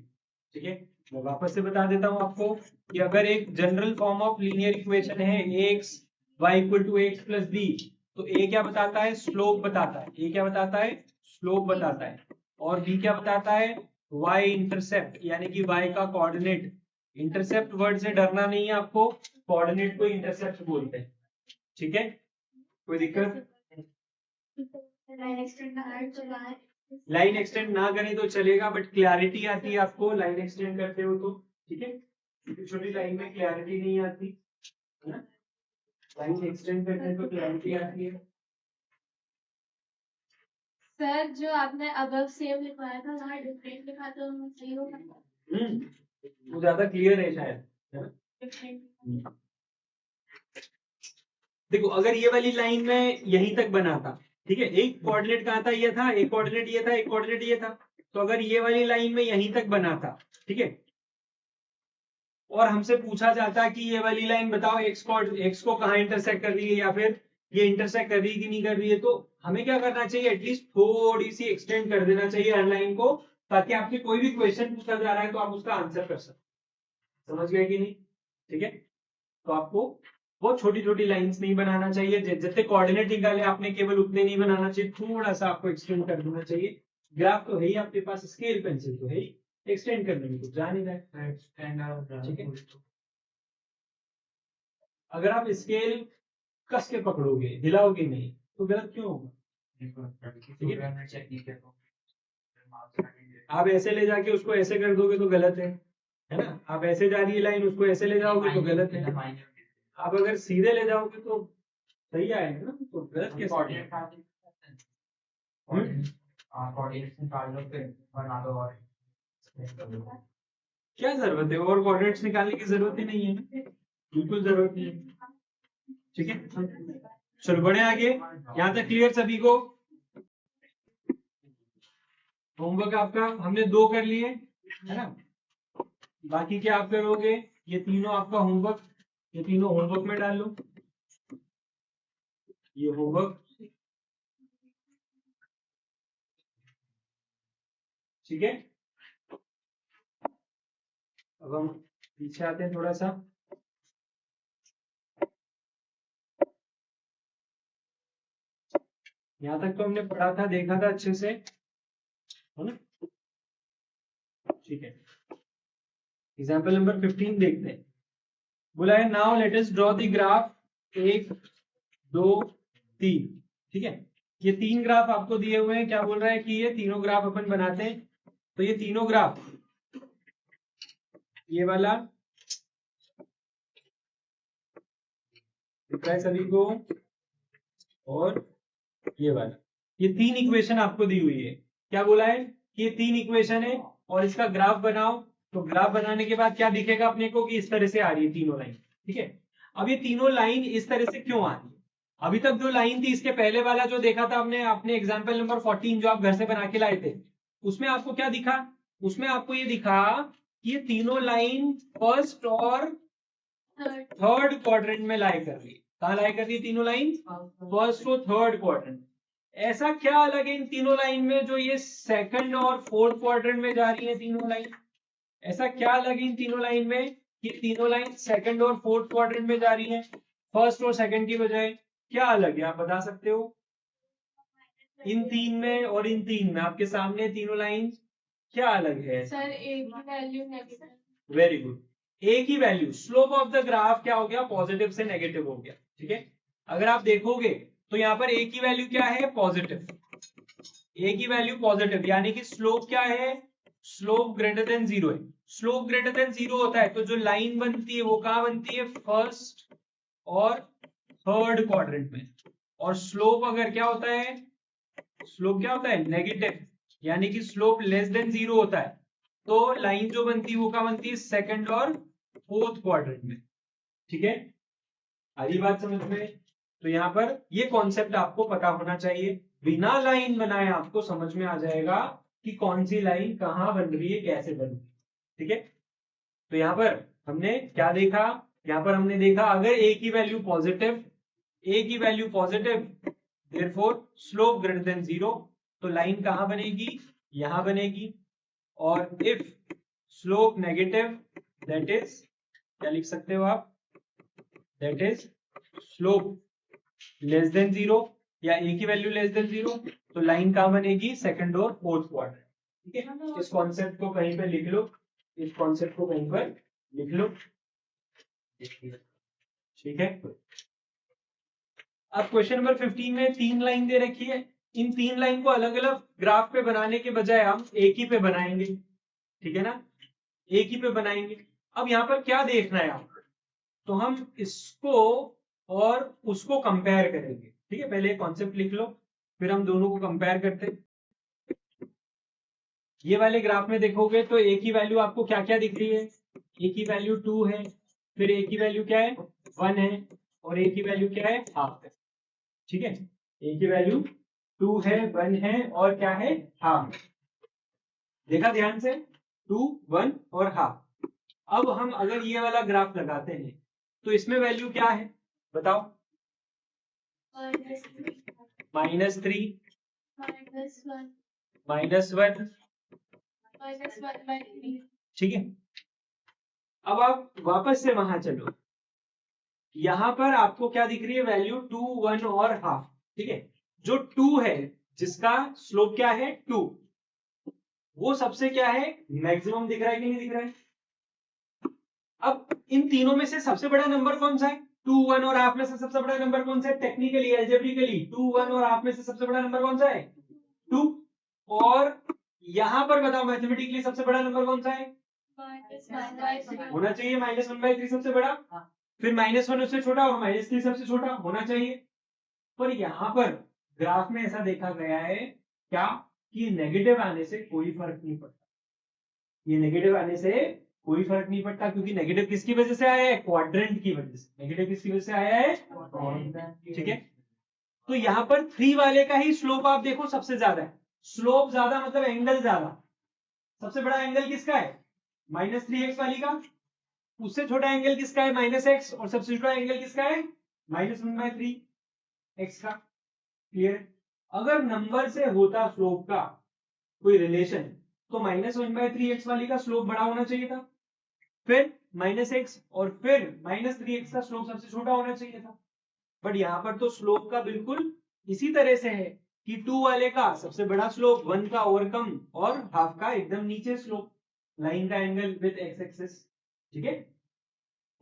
ठीक है, मैं वापस से बता देता हूं आपको कि अगर एक general form of linear equation है ax y = x + b, तो a क्या बताता है, स्लोप बताता है। a क्या बताता है, स्लोप बताता है। और b क्या बताता है, y इंटरसेप्ट यानी कि y का कोऑर्डिनेट। इंटरसेप्ट वर्ड से डरना नहीं है आपको, कोऑर्डिनेट को इंटरसेप्ट बोलते हैं। ठीक है, कोई दिक्कत, लाइन एक्सटेंड ना करें तो चलेगा, बट क्लैरिटी आती है आपको लाइन एक्सटेंड करते हो तो। ठीक है, छोटी छोटी लाइन में क्लैरिटी नहीं आती है ना, लाइन एक्सटेंड करते हैं तो क्लैरिटी आती है। सर जो आपने अबव सेम लिखवाया था वहाँ डिफरेंट लिखा तो सही होगा। वो ज्यादा क्लियर है शायद, है ना। देखो अगर ये वाली लाइन में यहीं तक बना था, ठीक है, एक कोऑर्डिनेट कहाँ था, ये था, एक कोऑर्डिनेट ये था, एक कोऑर्डिनेट ये था। तो अगर ये वाली लाइन में यहीं तक बना था, ठीक है, और हमसे पूछा जाता कि ये वाली लाइन बताओ एक्स को कहाँ इंटरसेक्ट कर रही है, या फिर ये इंटरसेक्ट कर रही है कि नहीं कर रही है, तो हमें क्या करना चाहिए, एटलीस्ट थोड़ी सी एक्सटेंड कर देना चाहिए हर लाइन को, ताकि आपसे कोई भी क्वेश्चन पूछा जा रहा है तो आप उसका आंसर कर सकते। समझ गए कि नहीं। ठीक है, तो आपको बहुत छोटी छोटी लाइंस नहीं बनाना चाहिए, जितने कोऑर्डिनेट निकाले आपने केवल उतने नहीं बनाना चाहिए, थोड़ा सा आपको एक्सटेंड कर देना चाहिए। ग्राफ तो है ही आपके पास, स्केल पेंसिल तो है ही, एक्सटेंड करने में कुछ जा नहीं रहा है। ठीक है, अगर आप स्केल कस के पकड़ोगे, हिलाओगे नहीं, तो गलत क्यों होगा? आप ऐसे ले जाके उसको ऐसे कर दोगे तो गलत है ना? आप ऐसे जा रही है लाइन, उसको ऐसे ले जाओगे तो गलत है। आप अगर सीधे ले जाओगे तो सही आएगा ना, तो गलत कैसे? क्या जरूरत है? और कोऑर्डिनेट्स निकालने की जरूरत ही नहीं है, बिल्कुल जरूरत नहीं है। ठीक है, चलो बढ़े आगे। यहाँ तक क्लियर सभी को? होमवर्क आपका हमने 2 कर लिए, है ना? बाकी क्या आप करोगे? ये तीनों आपका होमवर्क, ये तीनों होमवर्क में डाल लो। ये होमवर्क, ठीक है। अब हम पीछे आते हैं थोड़ा सा। यहां तक तो हमने पढ़ा था, देखा था अच्छे से, है ना? ठीक है, एग्जाम्पल नंबर 15 देखते हैं। बोला है now let us draw the graph 1 2 3। ठीक है, ये 3 ग्राफ आपको दिए हुए हैं। क्या बोल रहा है कि ये तीनों ग्राफ अपन बनाते हैं। तो ये तीनों ग्राफ, ये वाला दिख रहा है सभी को, और ये वाला, ये 3 इक्वेशन आपको दी हुई है। क्या बोला है कि ये 3 इक्वेशन है और इसका ग्राफ बनाओ। तो ग्राफ बनाने के बाद क्या दिखेगा अपने को कि इस तरह से आ रही है तीनों लाइन। ठीक है, अब ये तीनों लाइन इस तरह से क्यों आ रही है? अभी तक जो लाइन थी, इसके पहले वाला जो देखा था आपने अपने एग्जाम्पल नंबर 14 जो आप घर से बना के लाए थे, उसमें आपको क्या दिखा? उसमें आपको ये दिखा कि ये तीनों लाइन फर्स्ट और थर्ड क्वाड्रेंट में लाई कर रही है। कहां लाई कर रही है तीनों लाइन? फर्स्ट और थर्ड क्वाड्रेंट। ऐसा क्या अलग है इन तीनों लाइन में जो ये सेकंड और फोर्थ क्वाड्रेंट में जा रही है तीनों लाइन? ऐसा क्या अलग है इन तीनों लाइन में कि तीनों लाइन सेकंड और फोर्थ क्वाड्रेंट में जा रही है, फर्स्ट और सेकंड की बजाय? क्या अलग है, आप बता सकते हो? इन 3 में और इन 3 में आपके सामने तीनों लाइन क्या अलग है? सर एक ही वैल्यू नेगेटिव। वेरी गुड, एक ही value. Slope of the graph क्या हो गया? पॉजिटिव से नेगेटिव हो गया। ठीक है, अगर आप देखोगे तो यहां पर एक ही वैल्यू क्या है? पॉजिटिव। एक ही वैल्यू पॉजिटिव, यानी कि स्लोप क्या है? स्लोप ग्रेटर देन 0 है। स्लोप ग्रेटर देन 0 होता है तो जो लाइन बनती है वो कहां बनती है? फर्स्ट और थर्ड क्वाड्रेंट में। और स्लोप अगर क्या होता है? स्लोप क्या होता है? नेगेटिव, यानी कि स्लोप लेस देन 0 होता है तो लाइन जो बनती है वो क्या बनती है? सेकंड और फोर्थ क्वाड्रेंट में। ठीक है, आधी बात समझ में? तो यहां पर ये कॉन्सेप्ट आपको पता होना चाहिए। बिना लाइन बनाए आपको समझ में आ जाएगा कि कौन सी लाइन कहां बन रही है, कैसे बन रही है। ठीक है, तो यहां पर हमने क्या देखा? यहां पर हमने देखा अगर एक ही वैल्यू पॉजिटिव, एक ही value positive, therefore slope greater than 0, तो लाइन कहां बनेगी? यहां बनेगी। और if slope negative, that is, क्या लिख सकते हो आप? That is slope less than 0, या एक ही वैल्यू लेस देन 0, तो लाइन कहां बनेगी? सेकंड और फोर्थ क्वाड्रेंट। ठीक है, इस कॉन्सेप्ट को कहीं पर लिख लो, इस कॉन्सेप्ट को कहीं पर लिख लो। ठीक है, अब क्वेश्चन नंबर 15 में 3 लाइन दे रखी है। इन 3 लाइन को अलग अलग ग्राफ पे बनाने के बजाय हम एक ही पे बनाएंगे। ठीक है ना, एक ही पे बनाएंगे। अब यहां पर क्या देखना है आपको? तो हम इसको और उसको कंपेयर करेंगे। ठीक है, पहले कॉन्सेप्ट लिख लो, फिर हम दोनों को कंपेयर करते हैं। ये वाले ग्राफ में देखोगे तो एक ही वैल्यू आपको क्या क्या दिख रही है? एक ही वैल्यू 2 है, फिर एक ही वैल्यू क्या है? 1 है, और एक ही वैल्यू क्या है? हाफ है। ठीक है, एक ही वैल्यू 2 है, 1 है, और क्या है? हाफ। देखा ध्यान से? 2 1 और हाफ। अब हम अगर ये वाला ग्राफ लगाते हैं तो इसमें वैल्यू क्या है बताओ? -3, -1, ठीक है। अब आप वापस से वहां चलो, यहां पर आपको क्या दिख रही है? वैल्यू 2 1 और हाफ। ठीक है, जो 2 है जिसका स्लोप क्या है? 2, वो सबसे क्या है, मैक्सिमम दिख रहा है कि नहीं दिख रहा है। अब इन तीनों में से सबसे बड़ा नंबर कौन सा है, 2 1 और हाफ में से सबसे बड़ा नंबर कौन सा है, टेक्निकली एल्जेब्रिकली 2 1 और हाफ में से सबसे बड़ा नंबर कौन सा है, 2। और यहां पर बताओ मैथमेटिकली सबसे बड़ा नंबर कौन सा है, होना चाहिए -1/3 सबसे बड़ा, फिर -1 उससे छोटा और -3 सबसे छोटा होना चाहिए। पर यहां पर ग्राफ में ऐसा देखा गया है क्या, कि नेगेटिव आने से कोई फर्क नहीं पड़ता, ये नेगेटिव आने से कोई फर्क नहीं पड़ता, क्योंकि नेगेटिव किसकी वजह से आया है, क्वाड्रेंट की वजह से। नेगेटिव किसकी वजह से आया है, ठीक है। तो यहां पर 3 वाले का ही स्लोप आप देखो सबसे ज्यादा है, स्लोप ज्यादा मतलब एंगल ज्यादा। सबसे बड़ा एंगल किसका है, -3x वाली का, उससे छोटा एंगल किसका है, -x, और सबसे छोटा एंगल किसका है, -1/3x का। क्लियर। अगर नंबर से होता स्लोप का कोई रिलेशन, तो -1/3x वाली का स्लोप बड़ा होना चाहिए था, फिर -x और फिर -3x का स्लोप सबसे छोटा होना चाहिए था। बट यहां पर तो स्लोप का बिल्कुल इसी तरह से है कि 2 वाले का सबसे बड़ा स्लोप, 1 का ओवरकम और हाफ का एकदम नीचे स्लोप, लाइन का एंगल विद एक्स एक्सिस, ठीक है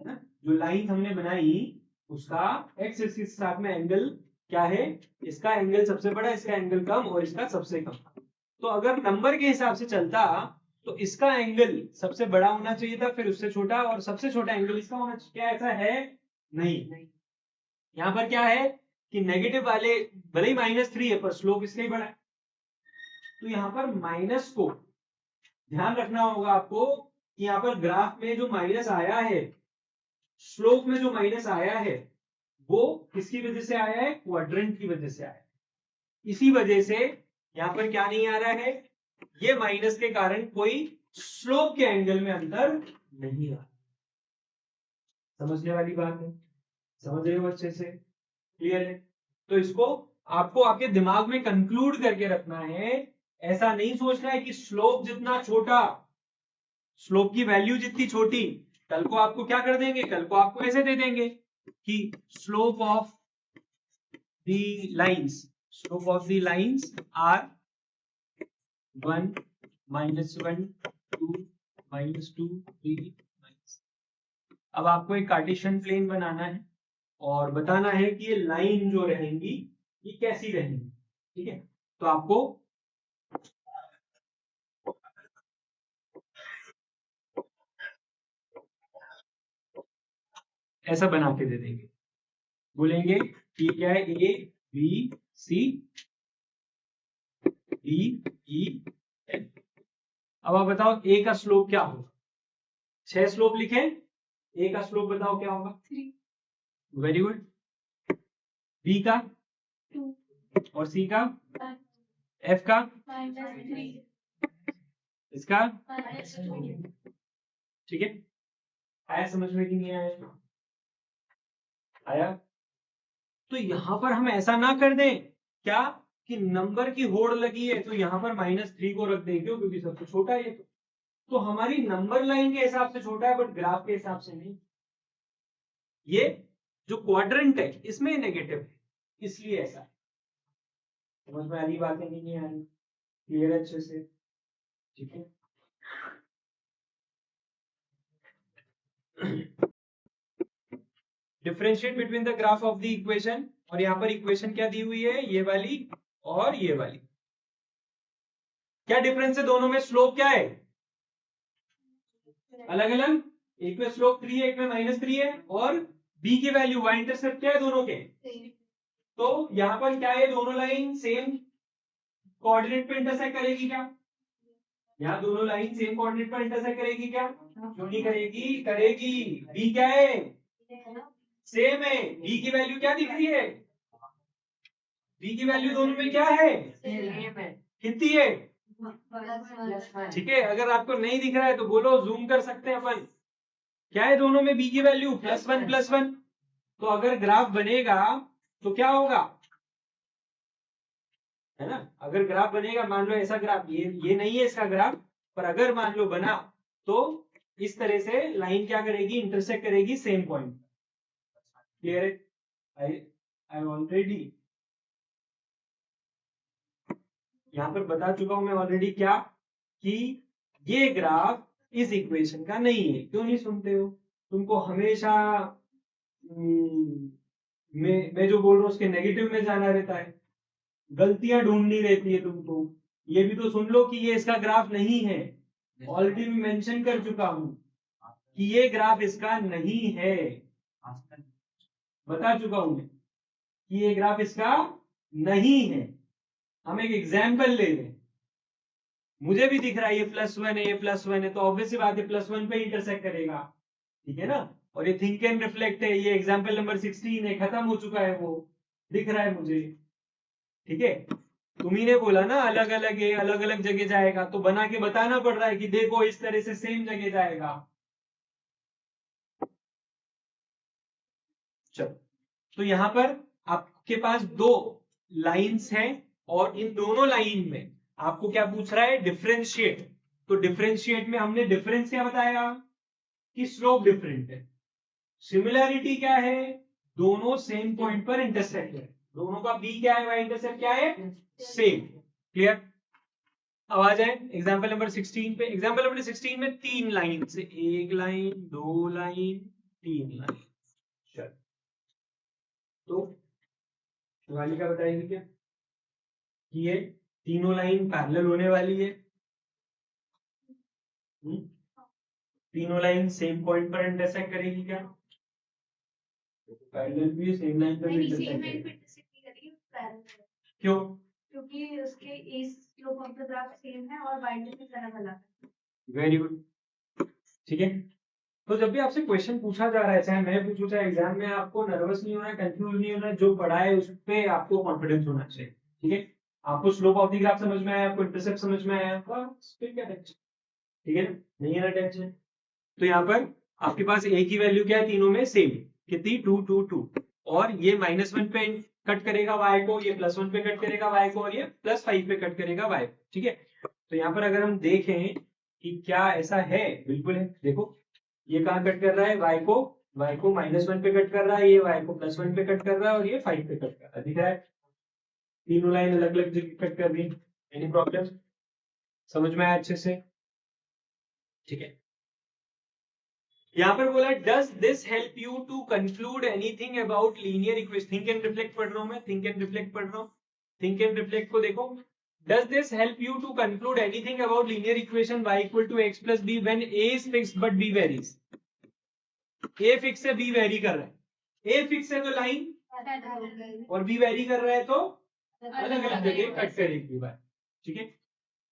ना। जो लाइन हमने बनाई उसका एक्स एक्सिस के साथ में एंगल क्या है, इसका एंगल सबसे बड़ा, इसका एंगल कम और इसका सबसे कम। तो अगर नंबर के हिसाब से चलता तो इसका एंगल सबसे बड़ा होना चाहिए था, फिर उससे छोटा, और सबसे छोटा एंगल इसका होना चाहिए। क्या ऐसा है, नहीं। यहां पर क्या है कि नेगेटिव वाले भले ही -3 है पर स्लोप इसका ही बड़ा है। तो यहां पर माइनस को ध्यान रखना होगा आपको कि यहां पर ग्राफ में जो माइनस आया है, स्लोप में जो माइनस आया है, वो किसकी वजह से आया है, क्वाड्रेंट की वजह से आया है। इसी वजह से यहां पर क्या नहीं आ रहा है, ये माइनस के कारण कोई स्लोप के एंगल में अंतर नहीं आ रहा। समझने वाली बात है, समझ रहे हो अच्छे से, क्लियर है। तो इसको आपको आपके दिमाग में कंक्लूड करके रखना है। ऐसा नहीं सोचना है कि स्लोप जितना छोटा, स्लोप की वैल्यू जितनी छोटी, कल को आपको क्या कर देंगे, कल को आपको ऐसे दे देंगे कि slope of the lines, slope of the lines are 1 -1 2 -2 3 अब आपको एक कार्टेशियन प्लेन बनाना है और बताना है कि ये लाइन जो रहेंगी ये कैसी रहेंगी, ठीक है। तो आपको ऐसा बना के दे देंगे, बोलेंगे कि क्या है, A B C D E F. अब आप बताओ ए का स्लोप क्या होगा, 6 स्लोप लिखे, ए का स्लोप बताओ क्या होगा, 3 वेरी गुड। बी का 2 और सी का, 5 एफ का, -3 इसका, -2 ठीक है। आया समझ में कि नहीं आया, आया। तो यहां पर हम ऐसा ना कर दें क्या कि नंबर की होड़ लगी है तो यहां पर -3 को रख दें, क्यों, क्योंकि सबसे छोटा है तो हमारी नंबर लाइन के हिसाब से छोटा है बट ग्राफ के हिसाब से नहीं। ये जो क्वाड्रेंट है इसमें नेगेटिव है, इसलिए ऐसा है। समझ में आ रही बातें नहीं आ रही, क्लियर है अच्छे से, ठीक है। Differentiate between the graph of the equation, और यहां पर इक्वेशन क्या दी हुई है, ये वाली और ये वाली। क्या डिफरेंस है दोनों में, स्लोप क्या है, अलग अलग, एक में स्लोप 3 है, एक में -3 है, और बी की वैल्यू, y इंटरसेप्ट क्या है दोनों के, तो यहां पर क्या है, दोनों लाइन सेम कोऑर्डिनेट पे इंटरसेक्ट करेगी क्या, यहाँ दोनों लाइन सेम कोऑर्डिनेट पर इंटरसेक्ट करेगी क्या, क्यों नहीं करेगी, करेगी। बी क्या है, सेम है, बी की वैल्यू क्या दिख रही है, बी की वैल्यू दोनों में क्या है, कितनी है, ठीक है। अगर आपको नहीं दिख रहा है तो बोलो, जूम कर सकते हैं अपन। क्या है दोनों में, बी की वैल्यू +1 +1। तो अगर ग्राफ बनेगा तो क्या होगा, है ना, अगर ग्राफ बनेगा, मान लो ऐसा ग्राफ, ये नहीं है इसका ग्राफ, पर अगर मान लो बना तो इस तरह से लाइन क्या करेगी, इंटरसेक्ट करेगी सेम पॉइंट। क्लियर है, आई ऑलरेडी यहां पर बता चुका हूं मैं ऑलरेडी क्या, कि ये ग्राफ इस इक्वेशन का नहीं है। क्यों नहीं सुनते हो? तुमको हमेशा मैं जो बोल रहा हूँ उसके नेगेटिव में जाना रहता है, गलतियां ढूंढनी रहती है तुमको। ये भी तो सुन लो कि ये इसका ग्राफ नहीं है। ऑलरेडी मैं मेंशन कर चुका हूं कि ये ग्राफ इसका नहीं है, बता चुका हूं मैं कि ये ग्राफ इसका नहीं है। हम एक एग्जाम्पल ले लें, मुझे भी दिख रहा है ये +1 है, ये +1 है, तो ऑब्वियसली बात है +1 पे इंटरसेक्ट करेगा, ठीक है ना। और ये थिंक एंड रिफ्लेक्ट है, ये एग्जाम्पल नंबर 16 है, खत्म हो चुका है, वो दिख रहा है मुझे, ठीक है। तुम्ही ने बोला ना अलग अलग है, अलग अलग जगह जाएगा, तो बना के बताना पड़ रहा है कि देखो इस तरह से सेम जगह जाएगा। चलो, तो यहां पर आपके पास दो लाइंस हैं और इन दोनों लाइन में आपको क्या पूछ रहा है? डिफरेंशिएट। तो डिफरेंशिएट में हमने डिफरेंस क्या बताया कि स्लोप डिफरेंट है। सिमिलैरिटी क्या है? दोनों सेम पॉइंट पर इंटरसेक्ट है, दोनों का बी क्या है, वाई इंटरसेक्ट क्या है, सेम। क्लियर? अब आ जाए एग्जाम्पल नंबर 16 पे। एग्जाम्पल नंबर 16 में 3 लाइन से, 1 लाइन, 2 लाइन, 3 लाइन। चल, तो शिवालिका बताएगी क्या कि ये तीनों लाइन पैरेलल होने वाली है। तीनों लाइन सेम पॉइंट पर इंटरसेक्ट करेगी क्या? पैरेलल भी सेम लाइन पर नहीं, इंटरसेक्ट सेम लाइन करेगी। पे इंटरसेक्ट नहीं करेगी, पैरेलल। क्यों? क्योंकि उसके इस slope of the graph same है और वाई इंटरसेक्ट अलग अलग है। वेरी गुड, ठीक है। तो जब भी आपसे क्वेश्चन पूछा जा रहा है, चाहे मैं पूछूं चाहे एग्जाम में, आपको नर्वस नहीं होना, कंफ्यूज नहीं होना, जो पढ़ा है उस पे आपको कॉन्फिडेंस होना चाहिए, ठीक है। आपको स्लोप ऑफ द ग्राफ समझ में आया, आपको इंटरसेप्ट समझ में आया, बस फिर क्या टेंशन, ठीक है ना, नहीं है ना टेंशन। तो यहाँ पर आपके पास ए की वैल्यू क्या है, तीनों में सेम, कितनी, 2 2 2, और ये -1 पे कट करेगा वाई को, ये +1 पे कट करेगा वाई को, और ये +5 पे कट करेगा वाई, ठीक है। तो यहाँ पर अगर हम देखें कि क्या ऐसा है, बिल्कुल है। देखो ये कहाँ कट कर रहा है, y को -1 पे कट कर रहा है, ये y को +1 पे कट कर रहा है, और ये 5 पे कट कर रहा है, दिख रहा है। तीनों लाइन अलग अलग जगह कट कर दी। Any problem? समझ में आया अच्छे से? ठीक है। यहाँ पर बोला does this help you to conclude anything about linear equation. Think and reflect पढ़ रहा हूं मैं, थिंक एंड रिफ्लेक्ट पढ़ रहा हूं। थिंक एंड रिफ्लेक्ट को देखो, does this help you to conclude anything about linear equation y = x + b व्हेन a is fixed but b varies। a fix है, b वेरी कर रहा है। a फिक्स है तो लाइन, और b वेरी कर रहा है तो अलग अलग जगह कट करेगी बात, ठीक है।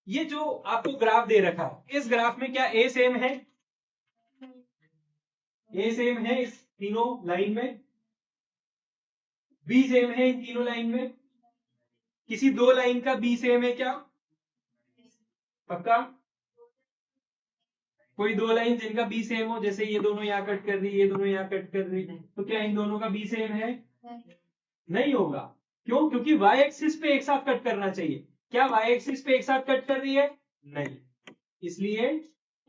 ये जो आपको ग्राफ दे रखा है, इस ग्राफ में क्या a सेम है? a सेम है इस तीनों लाइन में, b सेम है इन तीनों लाइन में, किसी दो लाइन का b सेम है क्या? पक्का? कोई दो लाइन जिनका b सेम हो, जैसे ये दोनों यहाँ कट कर रही, ये दोनों यहाँ कट कर रही, तो क्या इन दोनों का b सेम है? नहीं होगा। क्यों? क्योंकि y एक्सिस पे एक साथ कट करना चाहिए। क्या y एक्सिस पे एक साथ कट कर रही है? नहीं। इसलिए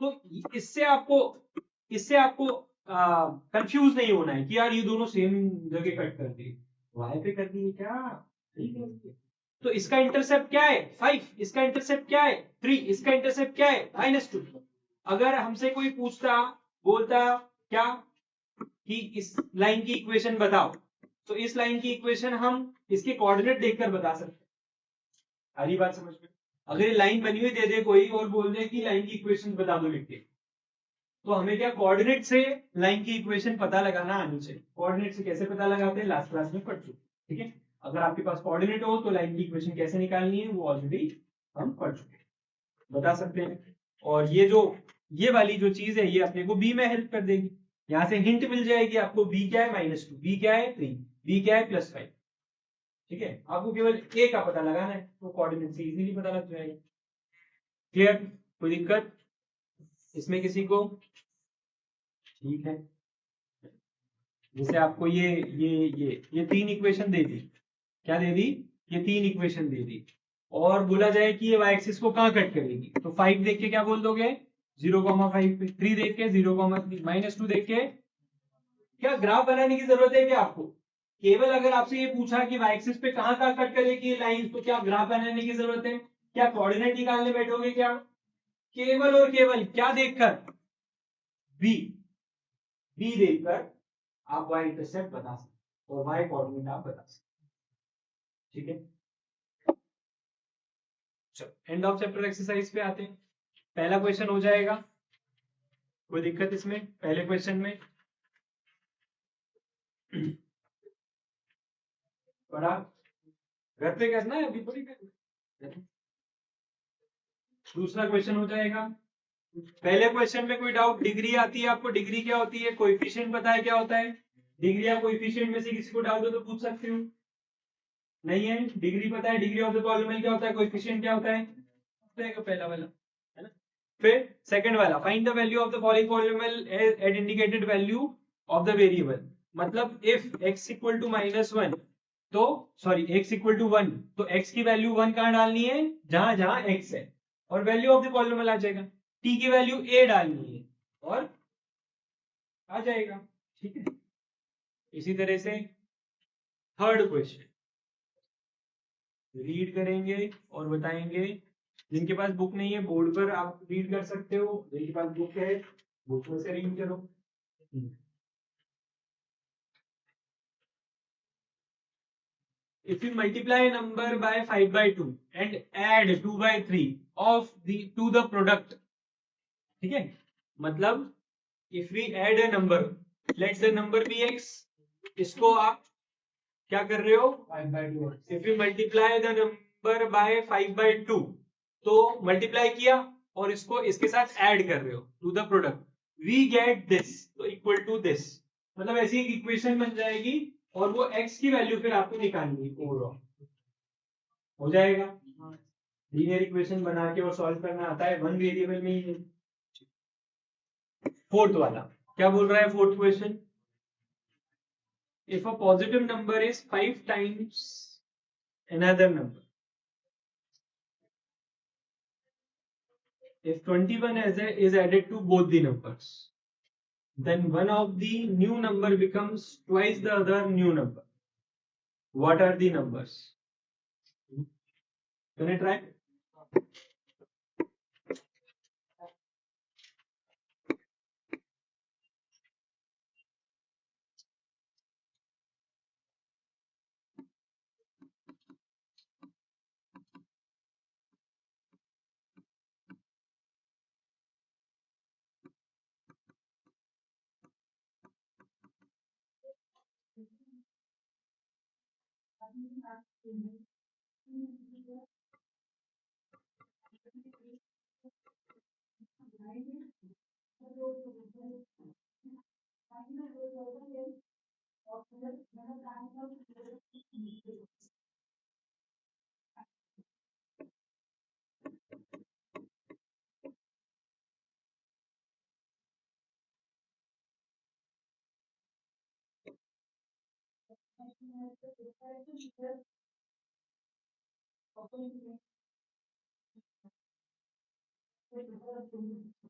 तो इससे आपको कंफ्यूज नहीं होना है कि यार ये दोनों सेम जगह कट कर दी, y पे कर दी है क्या? नहीं कर दी। तो इसका इंटरसेप्ट क्या है? 5। इसका इंटरसेप्ट क्या है? 3। इसका इंटरसेप्ट क्या है? -2। अगर हमसे कोई पूछता, बोलता क्या कि इस लाइन की इक्वेशन बताओ, तो इस लाइन की इक्वेशन हम इसके कोऑर्डिनेट देखकर बता सकते हैं। सारी बात समझ में? अगर ये लाइन बनी हुई दे दे कोई और बोल दे कि लाइन की इक्वेशन बता दो लिख के, तो हमें क्या कोऑर्डिनेट से लाइन की इक्वेशन पता लगाना आनी चाहिए। कोऑर्डिनेट से कैसे पता लगाते हैं, लास्ट क्लास में पढ़ चुके, ठीक है। अगर आपके पास कोऑर्डिनेट हो तो लाइन की इक्वेशन कैसे निकालनी है वो ऑलरेडी हम पढ़ चुके हैं, बता सकते हैं। और ये वाली जो चीज है ये अपने को बी में हेल्प कर देगी। यहां से हिंट मिल जाएगी आपको, बी क्या है -2, बी क्या है 3, बी क्या है +5, ठीक है। आपको केवल ए का पता लगाना है, तो कोऑर्डिनेट से इजीली पता लग जाएगा। क्लियर? कोई दिक्कत इसमें किसी को? ठीक है। जैसे आपको ये 3 इक्वेशन दे दी, क्या दे दी? ये 3 इक्वेशन दे दी, और बोला जाए कि ये y एक्सिस को कहां कट करेगी, तो 5 देख के क्या बोल दोगे? 0,5 पे। 3 देख के 0,3, -2 देख के क्या ग्राफ बनाने की जरूरत है क्या आपको? केवल अगर आपसे ये पूछा कि y एक्सिस पे कहां कट करेगी ये लाइन, तो क्या ग्राफ बनाने की जरूरत है? क्या कोऑर्डिनेट निकालने बैठोगे क्या? केवल और केवल क्या देखकर, बी देखकर आप y इंटरसेप्ट बता सकते और y कोऑर्डिनेट आप बता सकते। ठीक है, चलो एंड ऑफ चैप्टर एक्सरसाइज पे आते हैं। पहला क्वेश्चन हो जाएगा, कोई दिक्कत इसमें? पहले क्वेश्चन में पढ़ा, घर पे करना है, अभी थोड़ी करना। दूसरा क्वेश्चन हो जाएगा, पहले क्वेश्चन में कोई डाउट, डिग्री आती है आपको, डिग्री क्या होती है, कोएफिशिएंट पता है क्या होता है, डिग्री या कोएफिशिएंट में से किसी को डाउट हो तो पूछ सकते हो। नहीं है, डिग्री पता है, डिग्री ऑफ द पॉलीनोमियल क्या होता है, कोएफिशिएंट क्या होता है, पहला वाला है ना। फिर सेकंड वाला, find the value of the following polynomial at indicated value of the variable. मतलब इफ x इक्वल टू -1 तो सॉरी x इक्वल टू 1 तो x की वैल्यू 1 कहां डालनी है, जहां जहां x है, और वैल्यू ऑफ द पॉलीनोमियल आ जाएगा, t की वैल्यू a डालनी है और आ जाएगा। ठीक है, इसी तरह से थर्ड क्वेश्चन रीड करेंगे और बताएंगे। जिनके पास बुक नहीं है बोर्ड पर आप रीड कर सकते हो, जिनके पास बुक है बुक में से रीड करो। If you multiply a number by 5/2 and add 2/3 of the to the product, ठीक है, मतलब if we add a number, let the number be x, इसको आप क्या कर रहे हो, 5/2। If you multiply the number by 5/2 तो मल्टीप्लाई किया और इसको इसके साथ ऐड कर रहे हो to the product, we get this तो इक्वल टू दिस, मतलब ऐसी एक इक्वेशन बन जाएगी और वो x की वैल्यू फिर आपको निकालनी है ओवरऑल, हो जाएगा। लीनियर इक्वेशन बना के और सॉल्व करना आता है, वन वेरिएबल में ही। फोर्थ वाला क्या बोल रहा है, fourth question, if a positive number is 5 times another number, if 21 is added to both the numbers, then one of the new number becomes twice the other new number. What are the numbers? Can I try?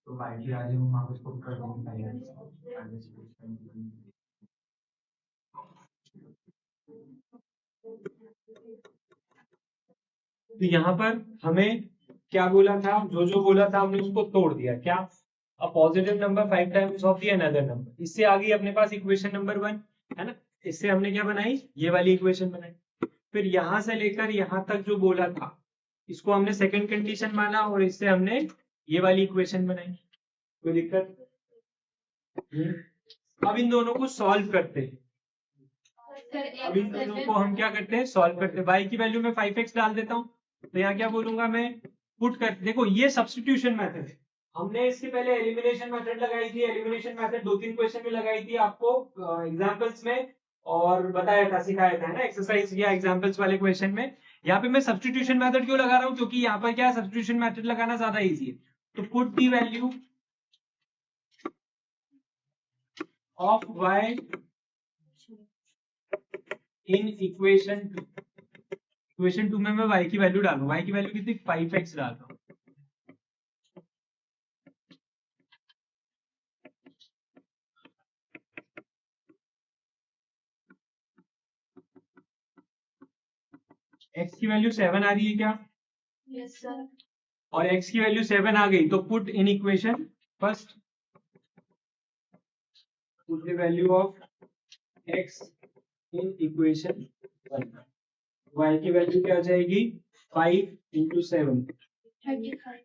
तो भाई आज हम वहां पे school कर तो यहाँ पर हमें क्या बोला था, जो जो बोला था हमने उसको तोड़ दिया, क्या, a positive number 5 times of the another number, इससे आ गई अपने पास इक्वेशन नंबर 1, है ना। इससे हमने क्या बनाई, ये वाली इक्वेशन बनाई। फिर यहां से लेकर यहां तक जो बोला था इसको हमने सेकंड कंडीशन माना और इससे हमने ये वाली इक्वेशन बनाई। कोई दिक्कत? अब इन दोनों को सॉल्व करते हैं, अब इन दोनों को हम क्या करते हैं, सॉल्व करते हैं। y की वैल्यू में 5x डाल देता हूं, तो यहाँ क्या बोलूंगा मैं, पुट कर, देखो ये सब्स्टिट्यूशन मेथड है। हमने इसके पहले एलिमिनेशन मेथड लगाई थी, एलिमिनेशन मेथड 2-3 क्वेश्चन में लगाई थी आपको एग्जांपल्स में, और बताया था, सिखाया था, है ना, एक्सरसाइज या एग्जांपल्स वाले क्वेश्चन में। यहाँ पे मैं सब्स्टिट्यूशन मेथड क्यों लगा रहा हूँ, क्योंकि यहाँ पर क्या है, सब्स्टिट्यूशन मेथड लगाना ज्यादा इजी है। तो put the value of y in equation 2 में मैं y की वैल्यू डालू, y की वैल्यू कितनी, 5x डाल रहा हूं। x की वैल्यू 7 आ रही है क्या, यस सर। और x की वैल्यू 7 आ गई, तो put in equation first, put the value of x in equation 1। y की वैल्यू क्या आ जाएगी 5 इंटू 7, 35।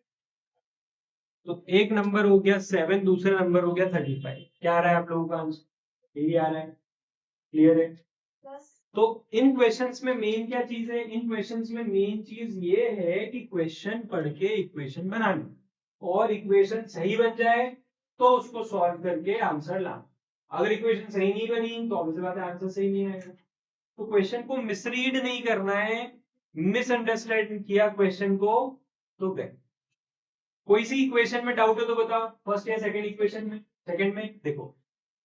तो एक नंबर हो गया 7, दूसरा नंबर हो गया 35। क्या आ रहा है आप लोगों का आंसर, यही आ रहा है, क्लियर है। तो इन क्वेश्चंस में मेन क्या चीज है, इन क्वेश्चंस में मेन चीज ये है कि क्वेश्चन पढ़ के इक्वेशन बनाना, और इक्वेशन सही बन जाए तो उसको सॉल्व करके आंसर लाना। अगर इक्वेशन सही नहीं बनी तो ऑब्वियस बात है आंसर सही नहीं आएगा। तो क्वेश्चन को मिसरीड नहीं करना है, मिसअंडरस्टैंड किया क्वेश्चन को तो गए। कोई सी इक्वेशन में डाउट हो तो बताओ, फर्स्ट या सेकंड इक्वेशन में। सेकंड में देखो,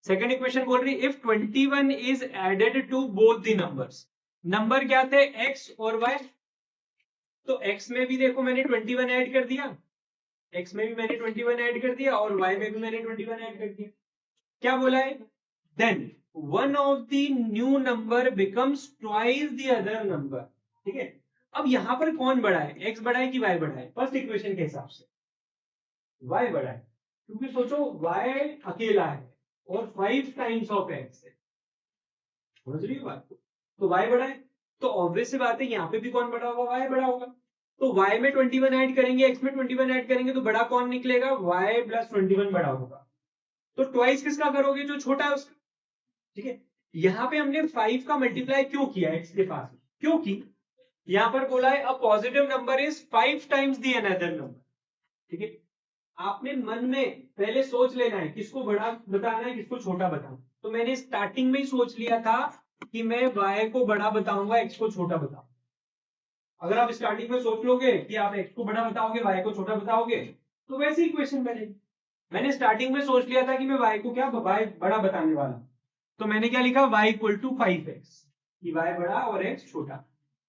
सेकंड इक्वेशन बोल रही if 21 is added to both the numbers. Number क्या थे x और y, तो x में भी देखो मैंने 21 ऐड कर दिया, x में भी मैंने 21 ऐड कर दिया और y में भी मैंने 21 ऐड कर दिया। क्या बोला है, then one of the new number becomes twice the other number. ठीक है, अब यहां पर कौन बड़ा है, x बड़ा है कि y बड़ा है, फर्स्ट इक्वेशन के हिसाब से y बड़ा है, क्योंकि सोचो y अकेला है और 5 टाइम्स ऑफ x है, समझ रही हो बात, तो y बड़ा है, तो ऑब्वियस सी बात है यहाँ पे भी कौन बड़ा होगा, y बड़ा होगा। तो y में 21 ऐड करेंगे, x में 21 ऐड करेंगे, तो बड़ा कौन निकलेगा, y प्लस 21 बड़ा होगा। तो ट्वाइस किसका करोगे, जो छोटा है उसका। ठीक है, यहाँ पे हमने 5 का मल्टीप्लाई क्यों किया x के पास, क्योंकि यहाँ पर बोला है अ positive number is 5 times the another number. ठीक है, आपने मन में पहले सोच लेना है किसको बड़ा बताना है किसको छोटा बताना। तो मैंने स्टार्टिंग में ही सोच लिया था कि मैं y को बड़ा बताऊंगा x को छोटा बताऊंगा। अगर आप स्टार्टिंग में सोच लोगे कि आप x को बड़ा बताओगे y को छोटा बताओगे तो वैसे इक्वेशन बनेगी। मैंने स्टार्टिंग में सोच लिया था कि मैं y को क्या y बड़ा बताने वाला, तो मैंने क्या लिखा y इक्वल टू 5x, कि y बड़ा और x छोटा,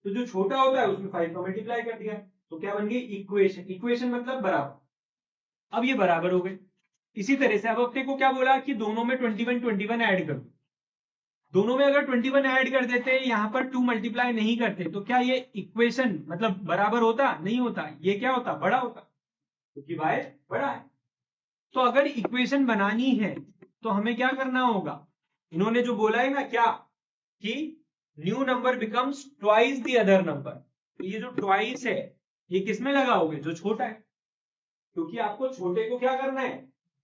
तो जो छोटा होता है उसमें 5 का मल्टीप्लाई कर दिया, तो क्या बन गई इक्वेशन, इक्वेशन मतलब बराबर। अब ये बराबर हो गए। इसी तरह से अब अपने को क्या बोला कि दोनों में 21 ऐड करो, दोनों में अगर 21 ऐड कर देते, यहां पर 2 मल्टीप्लाई नहीं करते, तो क्या ये इक्वेशन मतलब बराबर होता, नहीं होता, ये क्या होता, बड़ा होता, क्योंकि y बड़ा है। तो अगर इक्वेशन बनानी है तो हमें क्या करना होगा, इन्होंने जो बोला है ना क्या, कि new number becomes twice the other number, तो ये जो ट्वाइस है ये किसमें लगाओगे, जो छोटा है, क्योंकि आपको छोटे को क्या करना है,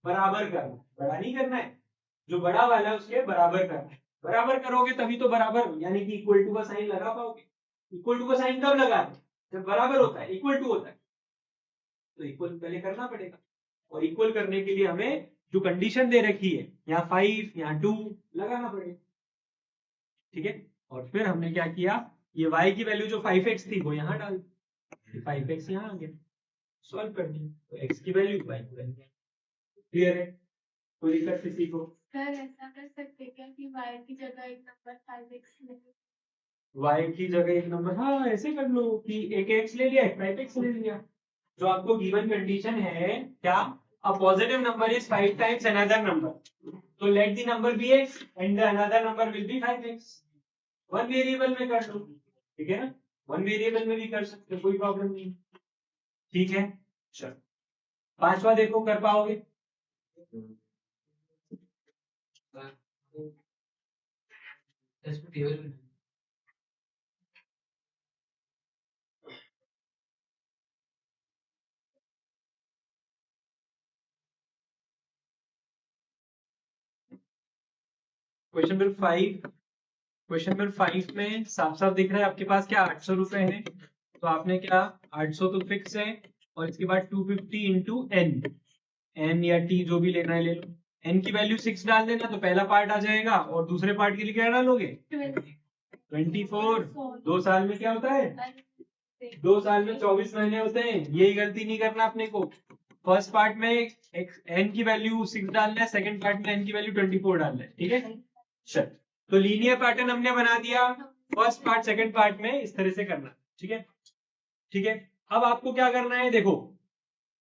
बराबर करना है, बड़ा नहीं करना है, जो बड़ा वाला है उसके बराबर करना है। बराबर करोगे तभी तो बराबर यानी कि इक्वल टू का साइन लगा पाओगे। इक्वल टू का साइन कब लगाते, जब बराबर होता है, इक्वल टू होता है, तो इक्वल पहले करना पड़ेगा। और इक्वल करने के लिए हमें जो कंडीशन दे रखी है, यहाँ 5 यहाँ 2 लगाना पड़ेगा। ठीक है, और फिर हमने क्या किया, ये y की वैल्यू जो 5x थी वो यहाँ डाल दी, 5x यहाँ आ गया, सॉल्व कर दिया, तो x की वैल्यू y की वैल्यू। क्लियर है, कोई दिक्कत किसी को। सर ऐसा कर सकते क्या कि y की जगह एक नंबर 5x ले, y की जगह एक नंबर, हाँ ऐसे कर लो कि एक x ले लिया, एक 5x ले लिया। जो आपको गिवन कंडीशन है क्या, a positive number is 5 times another number, तो let the number be x and the another number will be 5x। One variable में कर लो, ठीक है ना, वन वेरिएबल में भी कर सकते, कोई प्रॉब्लम नहीं। ठीक है, चलो पांचवा देखो कर पाओगे। क्वेश्चन नंबर 5, क्वेश्चन नंबर 5 में साफ साफ दिख रहा है आपके पास क्या 800 रुपए है, तो आपने क्या 800 तो फिक्स है, और इसके बाद 250 इंटू एन या टी जो भी लेना है ले लो। एन की वैल्यू 6 डाल देना तो पहला पार्ट आ जाएगा, और दूसरे पार्ट के लिए क्या डालोगे 24। 2 साल में क्या होता है, 2 साल में 24 महीने होते हैं, यही गलती नहीं करना अपने को। फर्स्ट पार्ट में एन की वैल्यू 6 डालना है, सेकंड पार्ट में एन की वैल्यू 24 डालना है, ठीक है। चल, तो लीनियर पैटर्न हमने बना दिया, फर्स्ट पार्ट सेकंड पार्ट में इस तरह से करना, ठीक है। ठीक है, अब आपको क्या करना है, देखो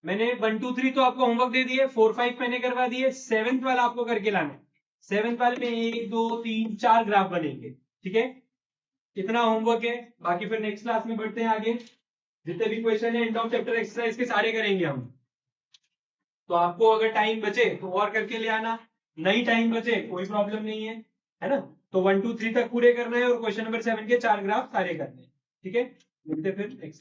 मैंने 1 2 3 तो आपको होमवर्क दे दिए, 4 5 मैंने करवा दिए, 7th वाला आपको करके लाना है। 7th वाले में 1 2 3 4 ग्राफ बनेंगे, ठीक है। इतना होमवर्क है, बाकी फिर नेक्स्ट क्लास में बढ़ते हैं आगे। जितने भी क्वेश्चन है एंड ऑफ चैप्टर एक्सरसाइज के सारे करेंगे हम। तो आपको अगर टाइम बचे तो और करके ले आना, नहीं टाइम बचे कोई प्रॉब्लम नहीं है ना। तो 1 2 3 तक पूरे करना है और क्वेश्चन नंबर 7 के 4 ग्राफ सारे करने हैं। ठीक है, मिलते फिर नेक्स्ट।